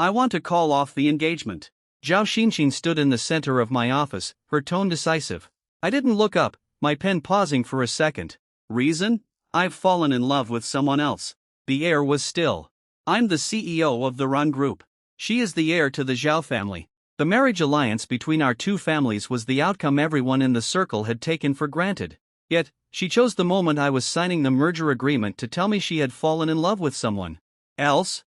I want to call off the engagement. Zhao Xinxin stood in the center of my office, her tone decisive. I didn't look up, my pen pausing for a second. Reason? I've fallen in love with someone else. The air was still. I'm the CEO of the Run Group. She is the heir to the Zhao family. The marriage alliance between our two families was the outcome everyone in the circle had taken for granted. Yet, she chose the moment I was signing the merger agreement to tell me she had fallen in love with someone else.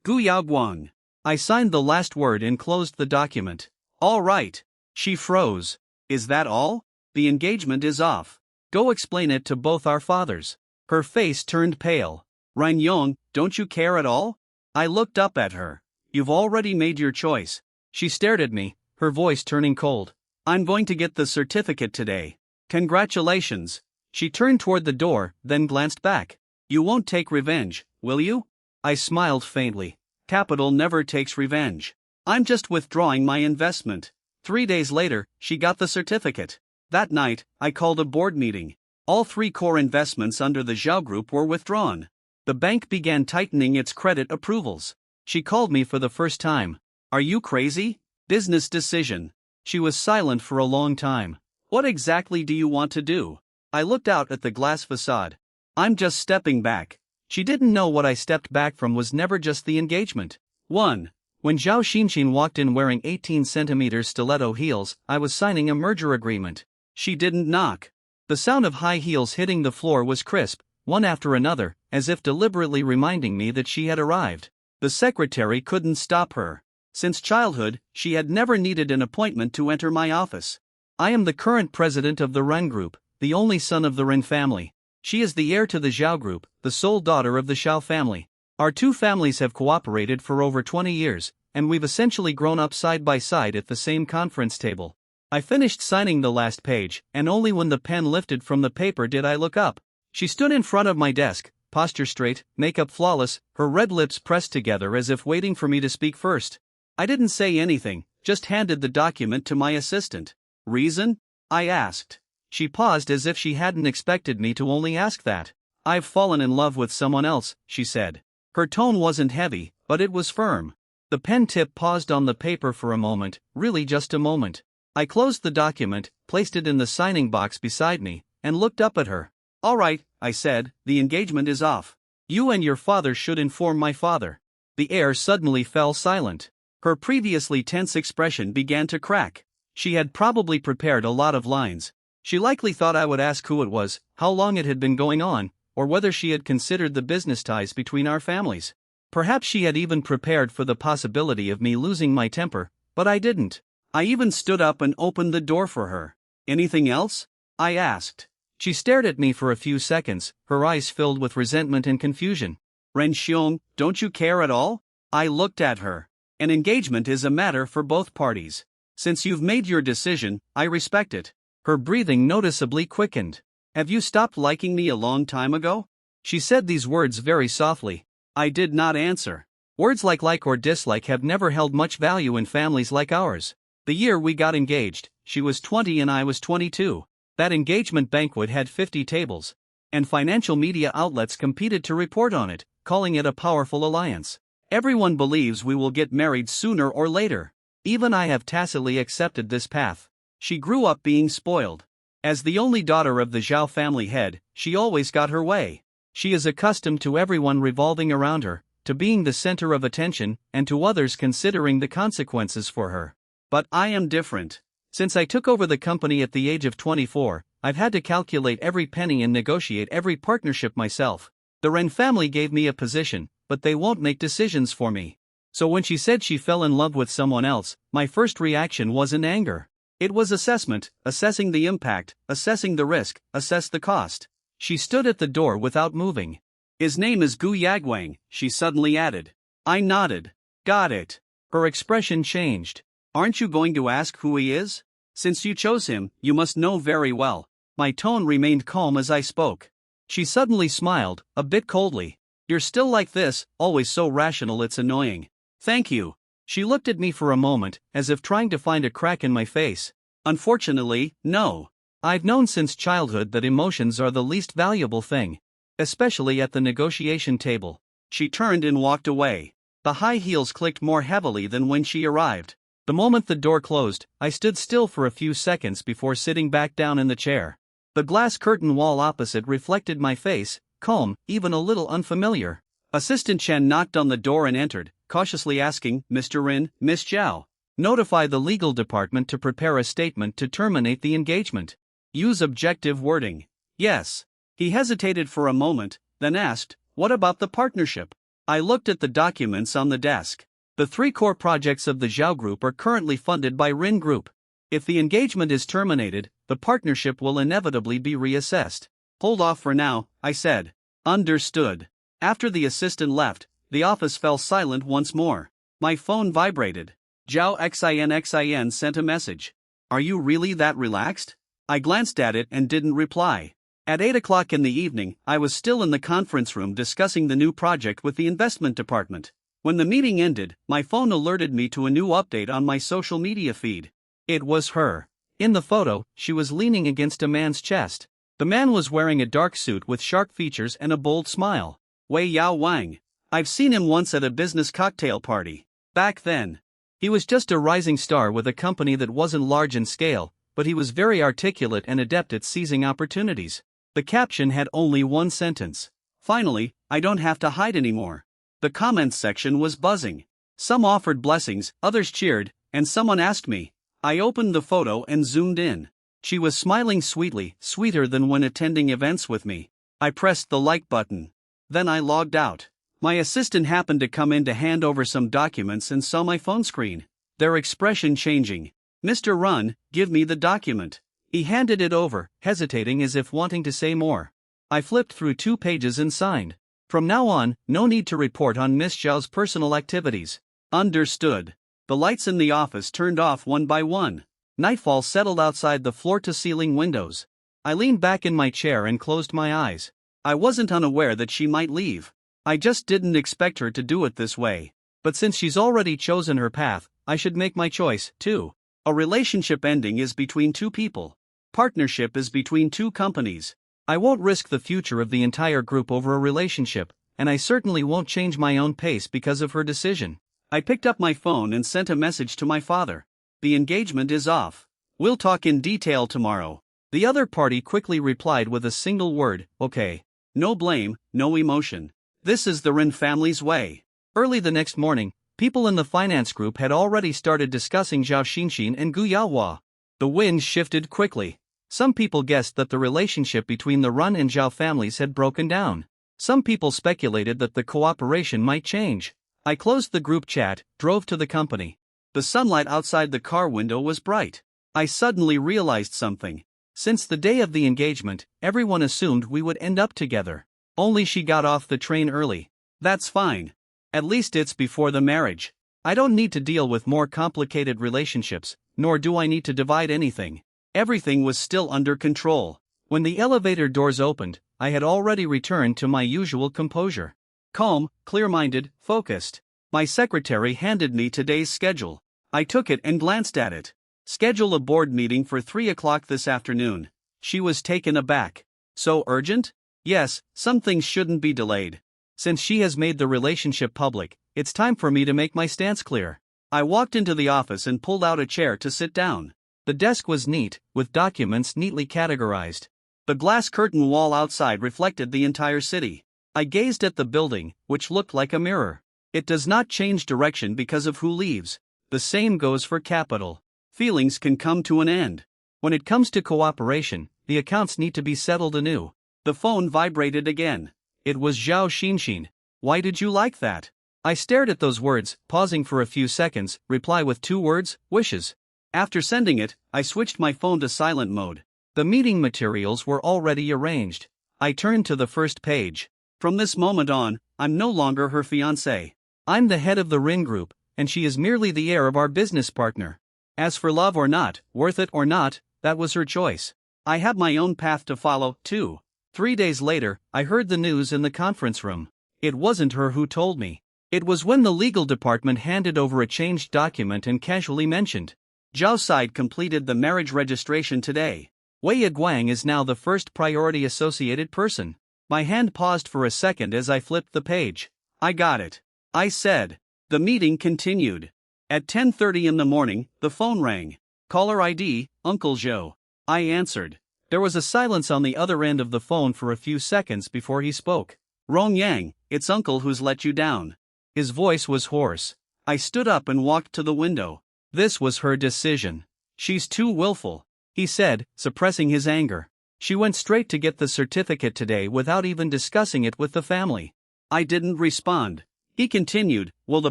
Gu Yaoguang. I signed the last word and closed the document. All right. She froze. Is that all? The engagement is off. Go explain it to both our fathers. Her face turned pale. Ranyong, don't you care at all? I looked up at her. You've already made your choice. She stared at me, her voice turning cold. I'm going to get the certificate today. Congratulations. She turned toward the door, then glanced back. You won't take revenge, will you? I smiled faintly. Capital never takes revenge. I'm just withdrawing my investment. 3 days later, she got the certificate. That night, I called a board meeting. All 3 core investments under the Zhao Group were withdrawn. The bank began tightening its credit approvals. She called me for the first time. Are you crazy? Business decision. She was silent for a long time. What exactly do you want to do? I looked out at the glass facade. I'm just stepping back. She didn't know what I stepped back from was never just the engagement. 1. When Zhao Xinxin walked in wearing 18cm stiletto heels, I was signing a merger agreement. She didn't knock. The sound of high heels hitting the floor was crisp, one after another, as if deliberately reminding me that she had arrived. The secretary couldn't stop her. Since childhood, she had never needed an appointment to enter my office. I am the current president of the Ren Group, the only son of the Ren family. She is the heir to the Zhao Group, the sole daughter of the Xiao family. Our two families have cooperated for over 20 years, and we've essentially grown up side by side at the same conference table. I finished signing the last page, and only when the pen lifted from the paper did I look up. She stood in front of my desk, posture straight, makeup flawless, her red lips pressed together as if waiting for me to speak first. I didn't say anything, just handed the document to my assistant. Reason? I asked. She paused as if she hadn't expected me to only ask that. I've fallen in love with someone else, she said. Her tone wasn't heavy, but it was firm. The pen tip paused on the paper for a moment, really just a moment. I closed the document, placed it in the signing box beside me, and looked up at her. All right, I said, the engagement is off. You and your father should inform my father. The air suddenly fell silent. Her previously tense expression began to crack. She had probably prepared a lot of lines. She likely thought I would ask who it was, how long it had been going on, or whether she had considered the business ties between our families. Perhaps she had even prepared for the possibility of me losing my temper, but I didn't. I even stood up and opened the door for her. Anything else? I asked. She stared at me for a few seconds, her eyes filled with resentment and confusion. Ren Xiong, don't you care at all? I looked at her. An engagement is a matter for both parties. Since you've made your decision, I respect it. Her breathing noticeably quickened. Have you stopped liking me a long time ago? She said these words very softly. I did not answer. Words like or dislike have never held much value in families like ours. The year we got engaged, she was 20 and I was 22. That engagement banquet had 50 tables. And financial media outlets competed to report on it, calling it a powerful alliance. Everyone believes we will get married sooner or later. Even I have tacitly accepted this path. She grew up being spoiled. As the only daughter of the Zhao family head, she always got her way. She is accustomed to everyone revolving around her, to being the center of attention, and to others considering the consequences for her. But I am different. Since I took over the company at the age of 24, I've had to calculate every penny and negotiate every partnership myself. The Ren family gave me a position, but they won't make decisions for me. So when she said she fell in love with someone else, my first reaction wasn't anger. It was assessment, assessing the impact, assessing the risk, assess the cost. She stood at the door without moving. His name is Gu Yaguang, she suddenly added. I nodded. Got it. Her expression changed. Aren't you going to ask who he is? Since you chose him, you must know very well. My tone remained calm as I spoke. She suddenly smiled, a bit coldly. You're still like this, always so rational it's annoying. Thank you. She looked at me for a moment, as if trying to find a crack in my face. Unfortunately, no. I've known since childhood that emotions are the least valuable thing. Especially at the negotiation table. She turned and walked away. The high heels clicked more heavily than when she arrived. The moment the door closed, I stood still for a few seconds before sitting back down in the chair. The glass curtain wall opposite reflected my face, calm, even a little unfamiliar. Assistant Chen knocked on the door and entered, cautiously asking, "Mr. Rin, Miss Zhao. Notify the legal department to prepare a statement to terminate the engagement. Use objective wording." Yes. He hesitated for a moment, then asked, "What about the partnership?" I looked at the documents on the desk. The 3 core projects of the Zhao Group are currently funded by Rin Group. If the engagement is terminated, the partnership will inevitably be reassessed. Hold off for now, I said. Understood. After the assistant left, the office fell silent once more. My phone vibrated. Zhao Xin sent a message. "Are you really that relaxed?" I glanced at it and didn't reply. At 8 o'clock in the evening, I was still in the conference room discussing the new project with the investment department. When the meeting ended, my phone alerted me to a new update on my social media feed. It was her. In the photo, she was leaning against a man's chest. The man was wearing a dark suit with sharp features and a bold smile. Wei Yao Wang. I've seen him once at a business cocktail party. Back then, he was just a rising star with a company that wasn't large in scale, but he was very articulate and adept at seizing opportunities. The caption had only one sentence. "Finally, I don't have to hide anymore." The comments section was buzzing. Some offered blessings, others cheered, and someone asked me. I opened the photo and zoomed in. She was smiling sweetly, sweeter than when attending events with me. I pressed the like button. Then I logged out. My assistant happened to come in to hand over some documents and saw my phone screen. Their expression changing. "Mr. Run, give me the document." He handed it over, hesitating as if wanting to say more. I flipped through 2 pages and signed. From now on, no need to report on Miss Zhao's personal activities. Understood. The lights in the office turned off one by one. Nightfall settled outside the floor-to-ceiling windows. I leaned back in my chair and closed my eyes. I wasn't unaware that she might leave. I just didn't expect her to do it this way. But since she's already chosen her path, I should make my choice, too. A relationship ending is between 2 people. Partnership is between 2 companies. I won't risk the future of the entire group over a relationship, and I certainly won't change my own pace because of her decision. I picked up my phone and sent a message to my father. "The engagement is off. We'll talk in detail tomorrow." The other party quickly replied with a single word, "Okay." No blame, no emotion. This is the Rin family's way. Early the next morning, people in the finance group had already started discussing Zhao Xinxin and Gu Yaohua. The wind shifted quickly. Some people guessed that the relationship between the Run and Zhao families had broken down. Some people speculated that the cooperation might change. I closed the group chat, drove to the company. The sunlight outside the car window was bright. I suddenly realized something. Since the day of the engagement, everyone assumed we would end up together. Only she got off the train early. That's fine. At least it's before the marriage. I don't need to deal with more complicated relationships, nor do I need to divide anything. Everything was still under control. When the elevator doors opened, I had already returned to my usual composure. Calm, clear-minded, focused. My secretary handed me today's schedule. I took it and glanced at it. Schedule a board meeting for 3 o'clock this afternoon. She was taken aback. So urgent? Yes, some things shouldn't be delayed. Since she has made the relationship public, it's time for me to make my stance clear. I walked into the office and pulled out a chair to sit down. The desk was neat, with documents neatly categorized. The glass curtain wall outside reflected the entire city. I gazed at the building, which looked like a mirror. It does not change direction because of who leaves. The same goes for capital. Feelings can come to an end. When it comes to cooperation, the accounts need to be settled anew. The phone vibrated again. It was Zhao Xinxin. "Why did you like that?" I stared at those words, pausing for a few seconds, reply with 2 words, "wishes." After sending it, I switched my phone to silent mode. The meeting materials were already arranged. I turned to the first page. From this moment on, I'm no longer her fiancé. I'm the head of the Rin Group, and she is merely the heir of our business partner. As for love or not, worth it or not, that was her choice. I have my own path to follow, too. 3 days later, I heard the news in the conference room. It wasn't her who told me. It was when the legal department handed over a changed document and casually mentioned, "Zhao's side completed the marriage registration today. Wei Guang is now the first priority associated person." My hand paused for a second as I flipped the page. "I got it," I said. The meeting continued. At 10:30 in the morning, the phone rang. Caller ID, Uncle Joe. I answered. There was a silence on the other end of the phone for a few seconds before he spoke. Rong Yang, it's Uncle who's let you down. His voice was hoarse. I stood up and walked to the window. This was her decision. She's too willful, he said, suppressing his anger. She went straight to get the certificate today without even discussing it with the family. I didn't respond. He continued, will the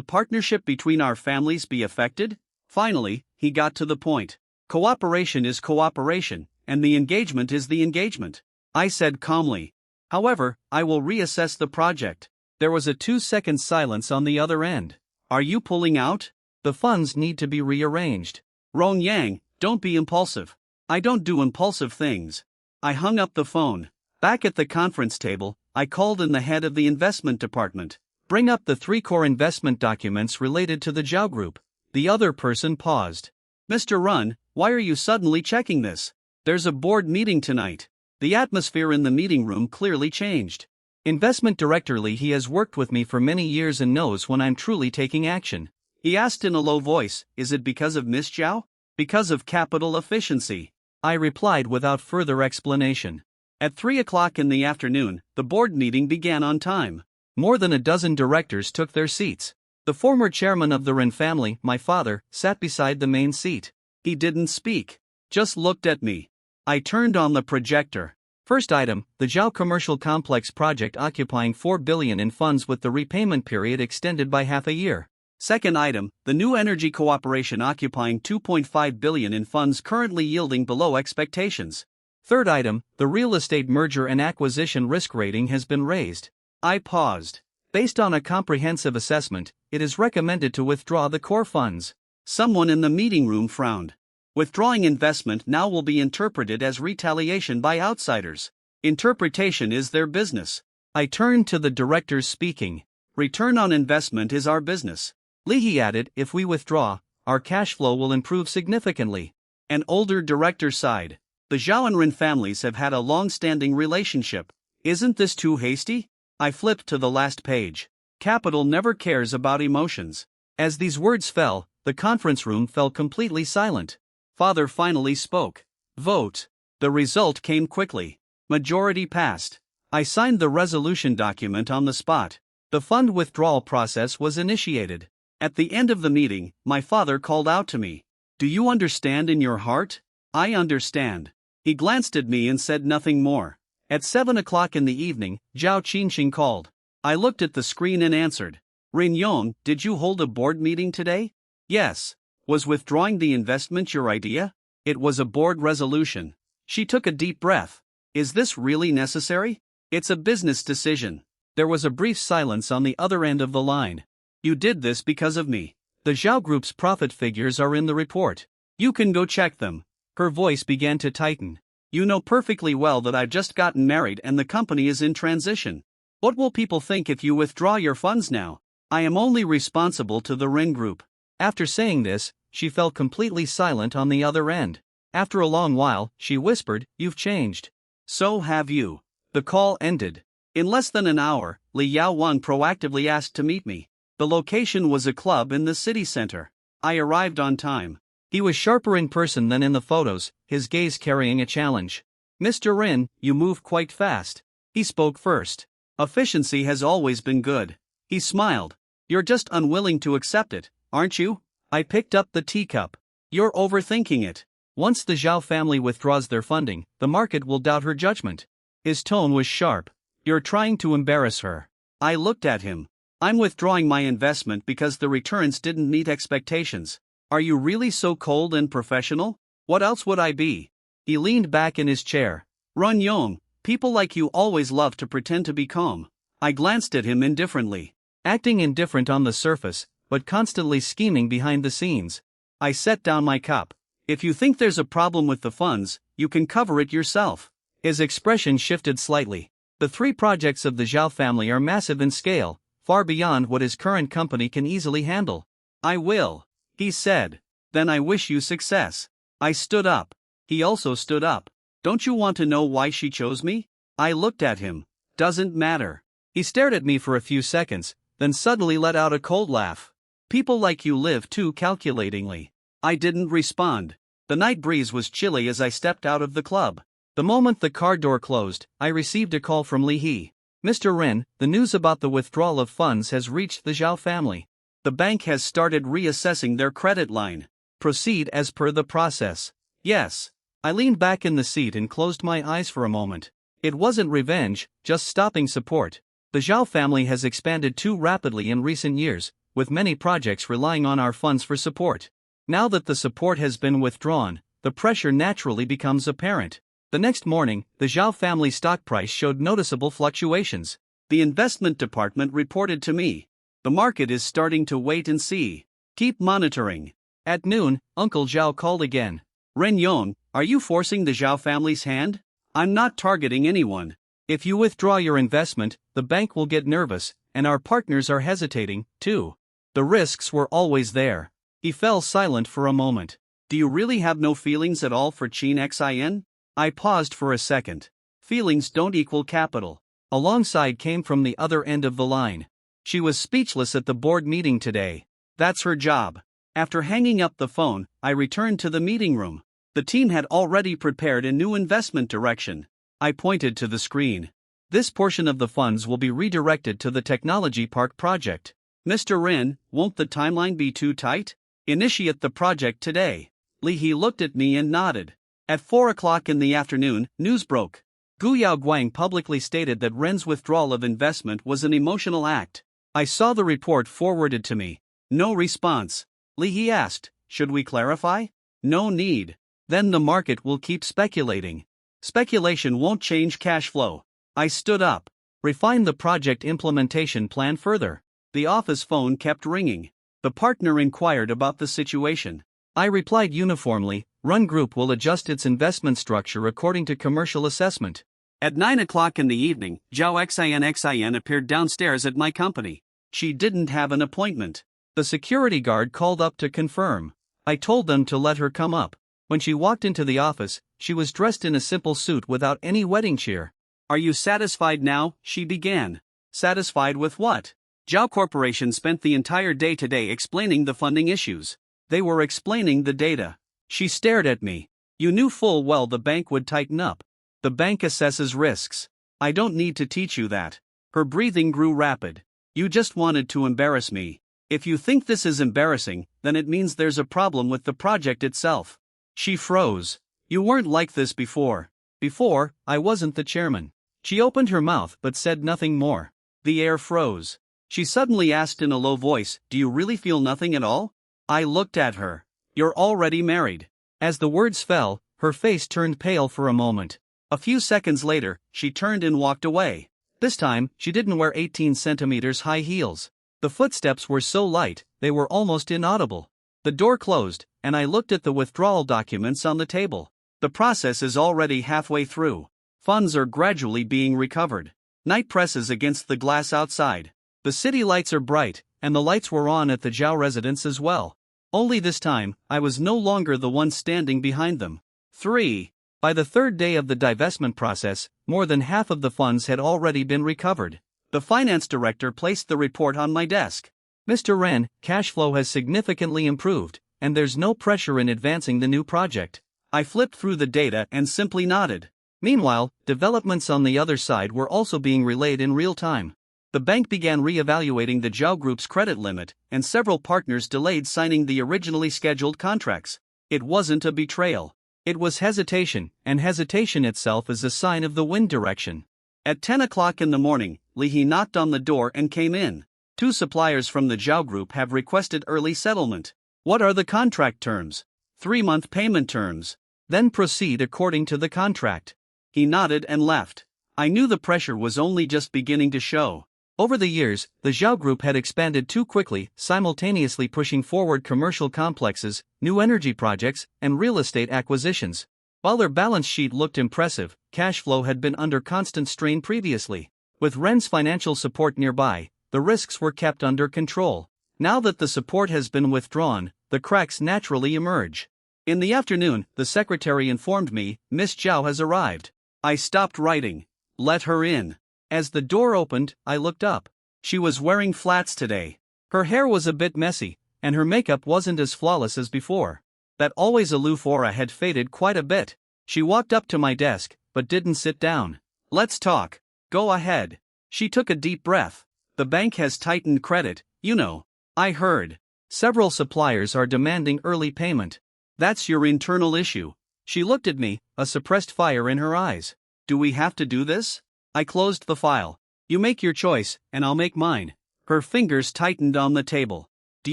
partnership between our families be affected? Finally, he got to the point. Cooperation is cooperation, and the engagement is the engagement. I said calmly. However, I will reassess the project. There was a 2-second silence on the other end. Are you pulling out? The funds need to be rearranged. Rong Yang, don't be impulsive. I don't do impulsive things. I hung up the phone. Back at the conference table, I called in the head of the investment department. Bring up the 3 core investment documents related to the Zhao Group. The other person paused. Mr. Run, why are you suddenly checking this? There's a board meeting tonight. The atmosphere in the meeting room clearly changed. Investment Director Li he has worked with me for many years and knows when I'm truly taking action. He asked in a low voice, is it because of Miss Zhao? Because of capital efficiency. I replied without further explanation. At 3 o'clock in the afternoon, the board meeting began on time. More than a dozen directors took their seats. The former chairman of the Ren family, my father, sat beside the main seat. He didn't speak, just looked at me. I turned on the projector. First item, the Zhao Commercial Complex project occupying 4 billion in funds with the repayment period extended by half a year. Second item, the new energy cooperation occupying 2.5 billion in funds currently yielding below expectations. Third item, the real estate merger and acquisition risk rating has been raised. I paused. Based on a comprehensive assessment, it is recommended to withdraw the core funds. Someone in the meeting room frowned. Withdrawing investment now will be interpreted as retaliation by outsiders. Interpretation is their business. I turned to the directors speaking. Return on investment is our business. Li added, if we withdraw, our cash flow will improve significantly. An older director sighed. The Zhao and Ren families have had a long-standing relationship. Isn't this too hasty? I flipped to the last page. Capital never cares about emotions. As these words fell, the conference room fell completely silent. Father finally spoke. Vote. The result came quickly. Majority passed. I signed the resolution document on the spot. The fund withdrawal process was initiated. At the end of the meeting, my father called out to me. Do you understand in your heart? I understand. He glanced at me and said nothing more. At 7 o'clock in the evening, Zhao Qinxing called. I looked at the screen and answered. Rin Yong, did you hold a board meeting today? Yes. Was withdrawing the investment your idea? It was a board resolution. She took a deep breath. Is this really necessary? It's a business decision. There was a brief silence on the other end of the line. You did this because of me. The Zhao Group's profit figures are in the report. You can go check them. Her voice began to tighten. You know perfectly well that I've just gotten married and the company is in transition. What will people think if you withdraw your funds now? I am only responsible to the Ren Group. After saying this, she fell completely silent on the other end. After a long while, she whispered, you've changed. So have you. The call ended. In less than an hour, Li Yaowan proactively asked to meet me. The location was a club in the city center. I arrived on time. He was sharper in person than in the photos, his gaze carrying a challenge. Mr. Rin, you move quite fast. He spoke first. Efficiency has always been good. He smiled. You're just unwilling to accept it, aren't you? I picked up the teacup. You're overthinking it. Once the Zhao family withdraws their funding, the market will doubt her judgment. His tone was sharp. You're trying to embarrass her. I looked at him. I'm withdrawing my investment because the returns didn't meet expectations. Are you really so cold and professional? What else would I be? He leaned back in his chair. Run Yong, people like you always love to pretend to be calm. I glanced at him indifferently. Acting indifferent on the surface, but constantly scheming behind the scenes. I set down my cup. If you think there's a problem with the funds, you can cover it yourself. His expression shifted slightly. The 3 projects of the Zhao family are massive in scale, far beyond what his current company can easily handle. I will, he said. Then I wish you success. I stood up. He also stood up. Don't you want to know why she chose me? I looked at him. Doesn't matter. He stared at me for a few seconds, then suddenly let out a cold laugh. People like you live too calculatingly. I didn't respond. The night breeze was chilly as I stepped out of the club. The moment the car door closed, I received a call from Li He. Mr. Ren, the news about the withdrawal of funds has reached the Zhao family. The bank has started reassessing their credit line. Proceed as per the process. Yes. I leaned back in the seat and closed my eyes for a moment. It wasn't revenge, just stopping support. The Zhao family has expanded too rapidly in recent years, with many projects relying on our funds for support. Now that the support has been withdrawn, the pressure naturally becomes apparent. The next morning, the Zhao family stock price showed noticeable fluctuations. The investment department reported to me. The market is starting to wait and see. Keep monitoring. At noon, Uncle Zhao called again. Ren Yong, are you forcing the Zhao family's hand? I'm not targeting anyone. If you withdraw your investment, the bank will get nervous, and our partners are hesitating, too. The risks were always there. He fell silent for a moment. Do you really have no feelings at all for Chin Xin? I paused for a second. Feelings don't equal capital. Alongside came from the other end of the line. She was speechless at the board meeting today. That's her job. After hanging up the phone, I returned to the meeting room. The team had already prepared a new investment direction. I pointed to the screen. This portion of the funds will be redirected to the Technology Park project. Mr. Ren, won't the timeline be too tight? Initiate the project today. Li He looked at me and nodded. At 4 o'clock in the afternoon, news broke. Gu Yaoguang publicly stated that Ren's withdrawal of investment was an emotional act. I saw the report forwarded to me. No response. Li He asked, should we clarify? No need. Then the market will keep speculating. Speculation won't change cash flow. I stood up. Refine the project implementation plan further. The office phone kept ringing. The partner inquired about the situation. I replied uniformly, Run Group will adjust its investment structure according to commercial assessment. At 9 o'clock in the evening, Zhao Xin appeared downstairs at my company. She didn't have an appointment. The security guard called up to confirm. I told them to let her come up. When she walked into the office, she was dressed in a simple suit without any wedding cheer. Are you satisfied now? She began. Satisfied with what? Zhao Corporation spent the entire day today explaining the funding issues. They were explaining the data. She stared at me. You knew full well the bank would tighten up. The bank assesses risks. I don't need to teach you that. Her breathing grew rapid. You just wanted to embarrass me. If you think this is embarrassing, then it means there's a problem with the project itself. She froze. You weren't like this before. Before, I wasn't the chairman. She opened her mouth but said nothing more. The air froze. She suddenly asked in a low voice, do you really feel nothing at all? I looked at her. You're already married. As the words fell, her face turned pale for a moment. A few seconds later, she turned and walked away. This time, she didn't wear 18 centimeters high heels. The footsteps were so light, they were almost inaudible. The door closed, and I looked at the withdrawal documents on the table. The process is already halfway through. Funds are gradually being recovered. Night presses against the glass outside. The city lights are bright, and the lights were on at the Zhao residence as well. Only this time, I was no longer the one standing behind them. 3. By the third day of the divestment process, more than half of the funds had already been recovered. The finance director placed the report on my desk. Mr. Ren, cash flow has significantly improved, and there's no pressure in advancing the new project. I flipped through the data and simply nodded. Meanwhile, developments on the other side were also being relayed in real time. The bank began re-evaluating the Zhao Group's credit limit, and several partners delayed signing the originally scheduled contracts. It wasn't a betrayal. It was hesitation, and hesitation itself is a sign of the wind direction. At 10 o'clock in the morning, Li He knocked on the door and came in. 2 suppliers from the Zhao Group have requested early settlement. What are the contract terms? 3-month payment terms. Then proceed according to the contract. He nodded and left. I knew the pressure was only just beginning to show. Over the years, the Zhao Group had expanded too quickly, simultaneously pushing forward commercial complexes, new energy projects, and real estate acquisitions. While their balance sheet looked impressive, cash flow had been under constant strain previously. With Ren's financial support nearby, the risks were kept under control. Now that the support has been withdrawn, the cracks naturally emerge. In the afternoon, the secretary informed me, Miss Zhao has arrived. I stopped writing. Let her in. As the door opened, I looked up. She was wearing flats today. Her hair was a bit messy, and her makeup wasn't as flawless as before. That always aloof aura had faded quite a bit. She walked up to my desk, but didn't sit down. "Let's talk. Go ahead." She took a deep breath. "The bank has tightened credit, you know. I heard. Several suppliers are demanding early payment. That's your internal issue." She looked at me, a suppressed fire in her eyes. "Do we have to do this?" I closed the file. "You make your choice, and I'll make mine." Her fingers tightened on the table. "Do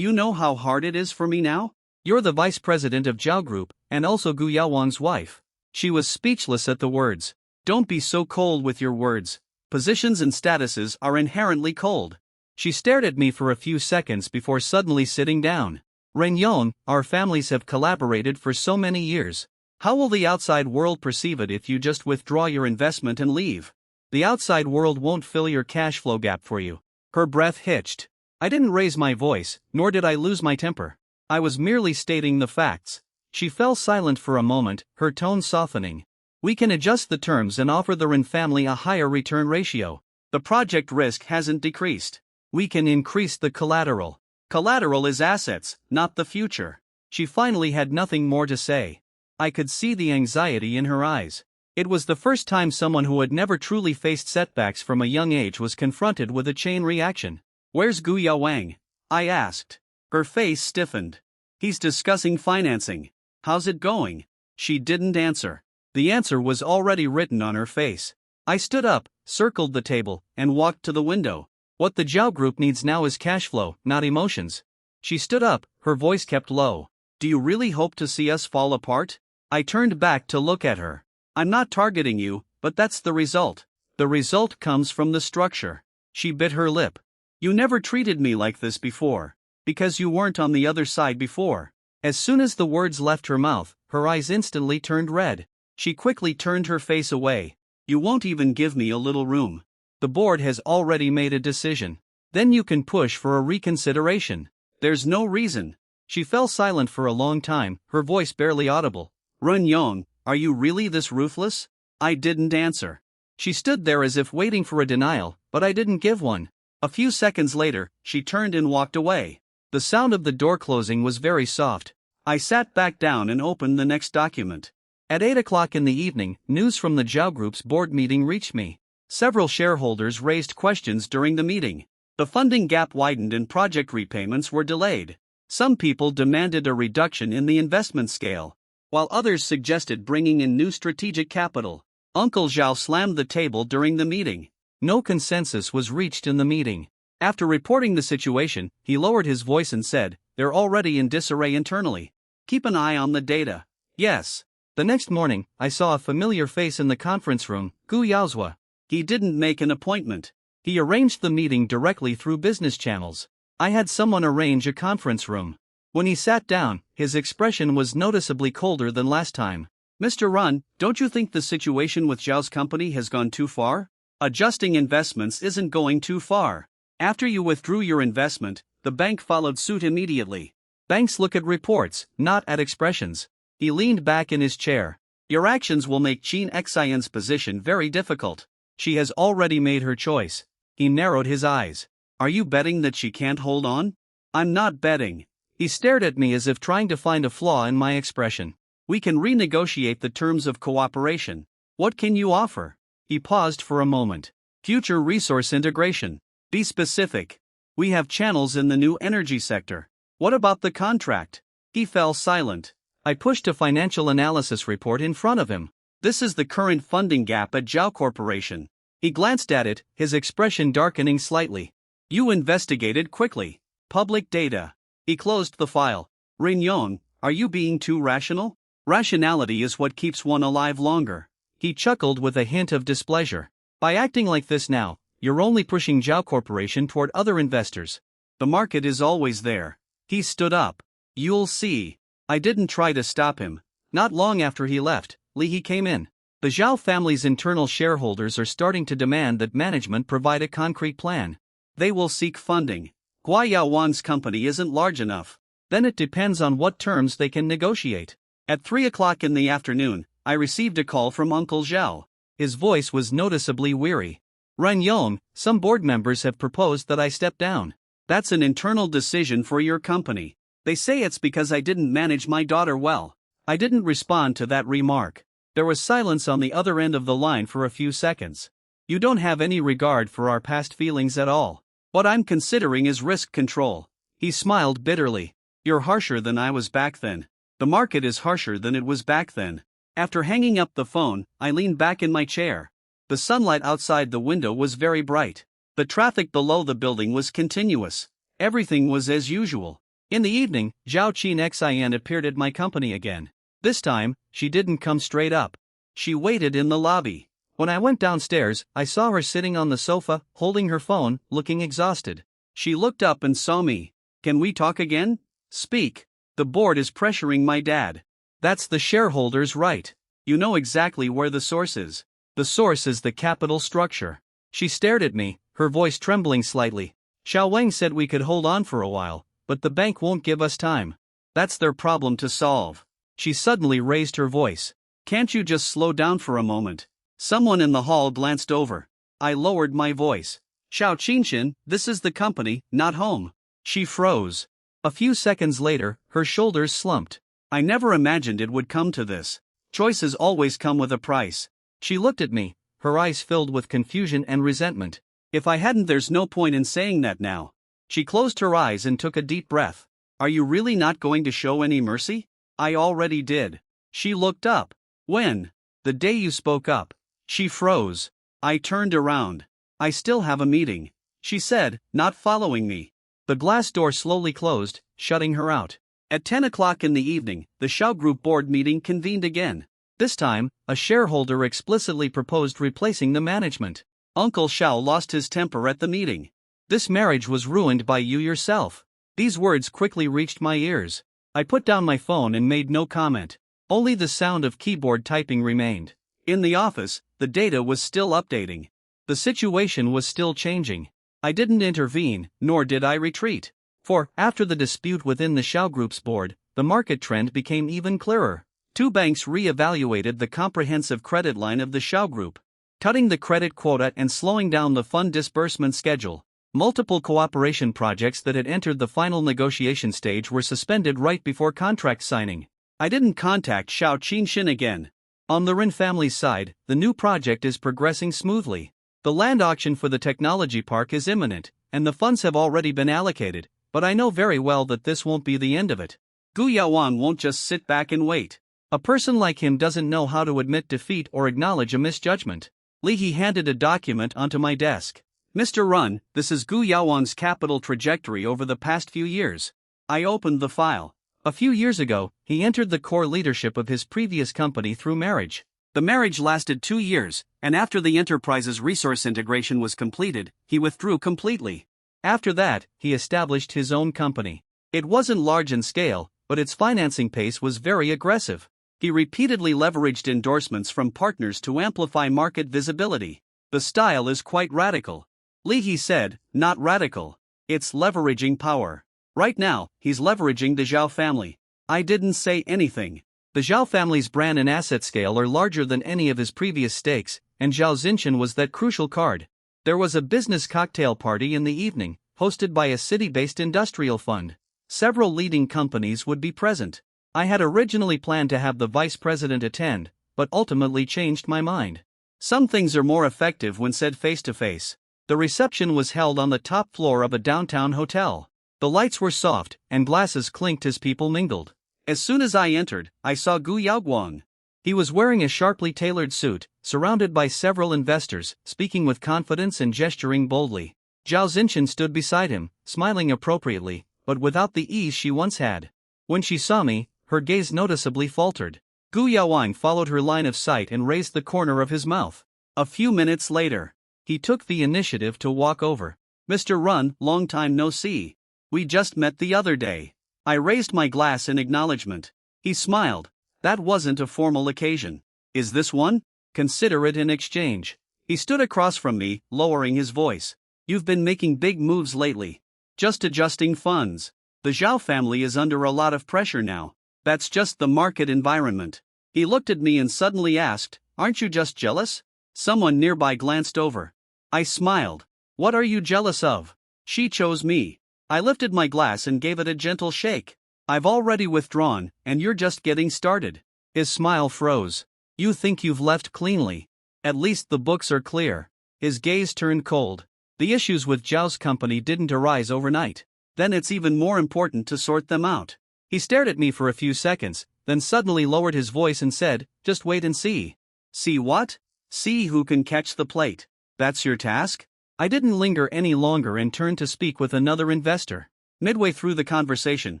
you know how hard it is for me now? You're the vice president of Zhao Group, and also Gu Yaowang's wife." She was speechless at the words. "Don't be so cold with your words. Positions and statuses are inherently cold." She stared at me for a few seconds before suddenly sitting down. "Renyong, our families have collaborated for so many years. How will the outside world perceive it if you just withdraw your investment and leave? The outside world won't fill your cash flow gap for you." Her breath hitched. I didn't raise my voice, nor did I lose my temper. I was merely stating the facts. She fell silent for a moment, her tone softening. "We can adjust the terms and offer the Ren family a higher return ratio. The project risk hasn't decreased. We can increase the collateral. Collateral is assets, not the future." She finally had nothing more to say. I could see the anxiety in her eyes. It was the first time someone who had never truly faced setbacks from a young age was confronted with a chain reaction. "Where's Gu Yaowang?" I asked. Her face stiffened. "He's discussing financing. How's it going?" She didn't answer. The answer was already written on her face. I stood up, circled the table, and walked to the window. "What the Zhao Group needs now is cash flow, not emotions." She stood up, her voice kept low. "Do you really hope to see us fall apart?" I turned back to look at her. "I'm not targeting you, but that's the result. The result comes from the structure." She bit her lip. "You never treated me like this before. Because you weren't on the other side before." As soon as the words left her mouth, her eyes instantly turned red. She quickly turned her face away. "You won't even give me a little room. The board has already made a decision. Then you can push for a reconsideration." "There's no reason." She fell silent for a long time, her voice barely audible. "Renyong, are you really this ruthless?" I didn't answer. She stood there as if waiting for a denial, but I didn't give one. A few seconds later, she turned and walked away. The sound of the door closing was very soft. I sat back down and opened the next document. At 8 o'clock in the evening, news from the Zhao Group's board meeting reached me. Several shareholders raised questions during the meeting. The funding gap widened and project repayments were delayed. Some people demanded a reduction in the investment scale, while others suggested bringing in new strategic capital. Uncle Zhao slammed the table during the meeting. No consensus was reached in the meeting. After reporting the situation, he lowered his voice and said, "They're already in disarray internally. Keep an eye on the data." "Yes." The next morning, I saw a familiar face in the conference room, Gu Yaozhua. He didn't make an appointment. He arranged the meeting directly through business channels. I had someone arrange a conference room. When he sat down, his expression was noticeably colder than last time. "Mr. Run, don't you think the situation with Zhao's company has gone too far? Adjusting investments isn't going too far. After you withdrew your investment, the bank followed suit immediately. Banks look at reports, not at expressions." He leaned back in his chair. "Your actions will make Qin Xian's position very difficult. She has already made her choice." He narrowed his eyes. "Are you betting that she can't hold on?" "I'm not betting." He stared at me as if trying to find a flaw in my expression. "We can renegotiate the terms of cooperation. What can you offer?" He paused for a moment. "Future resource integration. Be specific. We have channels in the new energy sector. What about the contract?" He fell silent. I pushed a financial analysis report in front of him. "This is the current funding gap at Zhao Corporation." He glanced at it, his expression darkening slightly. "You investigated quickly. Public data." He closed the file. "Renyong, are you being too rational? Rationality is what keeps one alive longer." He chuckled with a hint of displeasure. "By acting like this now, you're only pushing Zhao Corporation toward other investors. The market is always there." He stood up. "You'll see." I didn't try to stop him. Not long after he left, Li came in. The Zhao family's internal shareholders are starting to demand that management provide a concrete plan. They will seek funding. Gua Yaowan's company isn't large enough. Then it depends on what terms they can negotiate. At 3 o'clock in the afternoon, I received a call from Uncle Zhao. His voice was noticeably weary. "Renyong, some board members have proposed that I step down." That's an internal decision for your company. They say it's because I didn't manage my daughter well. I didn't respond to that remark. There was silence on the other end of the line for a few seconds. You don't have any regard for our past feelings at all. What I'm considering is risk control. He smiled bitterly. You're harsher than I was back then. The market is harsher than it was back then. After hanging up the phone, I leaned back in my chair. The sunlight outside the window was very bright. The traffic below the building was continuous. Everything was as usual. In the evening, Zhao Xin appeared at my company again. This time, she didn't come straight up. She waited in the lobby. When I went downstairs, I saw her sitting on the sofa, holding her phone, looking exhausted. She looked up and saw me. Can we talk again? Speak. The board is pressuring my dad. That's the shareholders' right. You know exactly where the source is. The source is the capital structure. She stared at me, her voice trembling slightly. Xiao Wang said we could hold on for a while, but the bank won't give us time. That's their problem to solve. She suddenly raised her voice. Can't you just slow down for a moment? Someone in the hall glanced over. I lowered my voice. Xiao Qinshan, this is the company, not home. She froze. A few seconds later, her shoulders slumped. I never imagined it would come to this. Choices always come with a price. She looked at me, her eyes filled with confusion and resentment. If I hadn't, there's no point in saying that now. She closed her eyes and took a deep breath. Are you really not going to show any mercy? I already did. She looked up. When? The day you spoke up. She froze. I turned around. I still have a meeting, she said, not following me. The glass door slowly closed, shutting her out. At 10 o'clock in the evening, the Xiao Group board meeting convened again. This time, a shareholder explicitly proposed replacing the management. Uncle Xiao lost his temper at the meeting. This marriage was ruined by you yourself. These words quickly reached my ears. I put down my phone and made no comment. Only the sound of keyboard typing remained. In the office, the data was still updating. The situation was still changing. I didn't intervene, nor did I retreat. For, after the dispute within the Xiao Group's board, the market trend became even clearer. Two banks re-evaluated the comprehensive credit line of the Xiao Group, cutting the credit quota and slowing down the fund disbursement schedule. Multiple cooperation projects that had entered the final negotiation stage were suspended right before contract signing. I didn't contact Xiao Qinshan again. On the Rin family's side, the new project is progressing smoothly. The land auction for the technology park is imminent, and the funds have already been allocated, but I know very well that this won't be the end of it. Gu Yaoan won't just sit back and wait. A person like him doesn't know how to admit defeat or acknowledge a misjudgment. Li He handed a document onto my desk. Mr. Run, this is Gu Yaoan's capital trajectory over the past few years. I opened the file. A few years ago, he entered the core leadership of his previous company through marriage. The marriage lasted 2 years, and after the enterprise's resource integration was completed, he withdrew completely. After that, he established his own company. It wasn't large in scale, but its financing pace was very aggressive. He repeatedly leveraged endorsements from partners to amplify market visibility. The style is quite radical. Li He said, not radical. It's leveraging power. Right now, he's leveraging the Zhao family. I didn't say anything. The Zhao family's brand and asset scale are larger than any of his previous stakes, and Zhao Zinshan was that crucial card. There was a business cocktail party in the evening, hosted by a city-based industrial fund. Several leading companies would be present. I had originally planned to have the vice president attend, but ultimately changed my mind. Some things are more effective when said face-to-face. The reception was held on the top floor of a downtown hotel. The lights were soft, and glasses clinked as people mingled. As soon as I entered, I saw Gu Yaoguang. He was wearing a sharply tailored suit, surrounded by several investors, speaking with confidence and gesturing boldly. Zhao Zinshan stood beside him, smiling appropriately, but without the ease she once had. When she saw me, her gaze noticeably faltered. Gu Yaoguang followed her line of sight and raised the corner of his mouth. A few minutes later, he took the initiative to walk over. Mr. Run, long time no see. We just met the other day. I raised my glass in acknowledgement. He smiled. That wasn't a formal occasion. Is this one? Consider it an exchange. He stood across from me, lowering his voice. You've been making big moves lately. Just adjusting funds. The Zhao family is under a lot of pressure now. That's just the market environment. He looked at me and suddenly asked, aren't you just jealous? Someone nearby glanced over. I smiled. What are you jealous of? She chose me. I lifted my glass and gave it a gentle shake. I've already withdrawn, and you're just getting started. His smile froze. You think you've left cleanly? At least the books are clear. His gaze turned cold. The issues with Zhao's company didn't arise overnight. Then it's even more important to sort them out. He stared at me for a few seconds, then suddenly lowered his voice and said, just wait and see. See what? See who can catch the plate. That's your task? I didn't linger any longer and turned to speak with another investor. Midway through the conversation,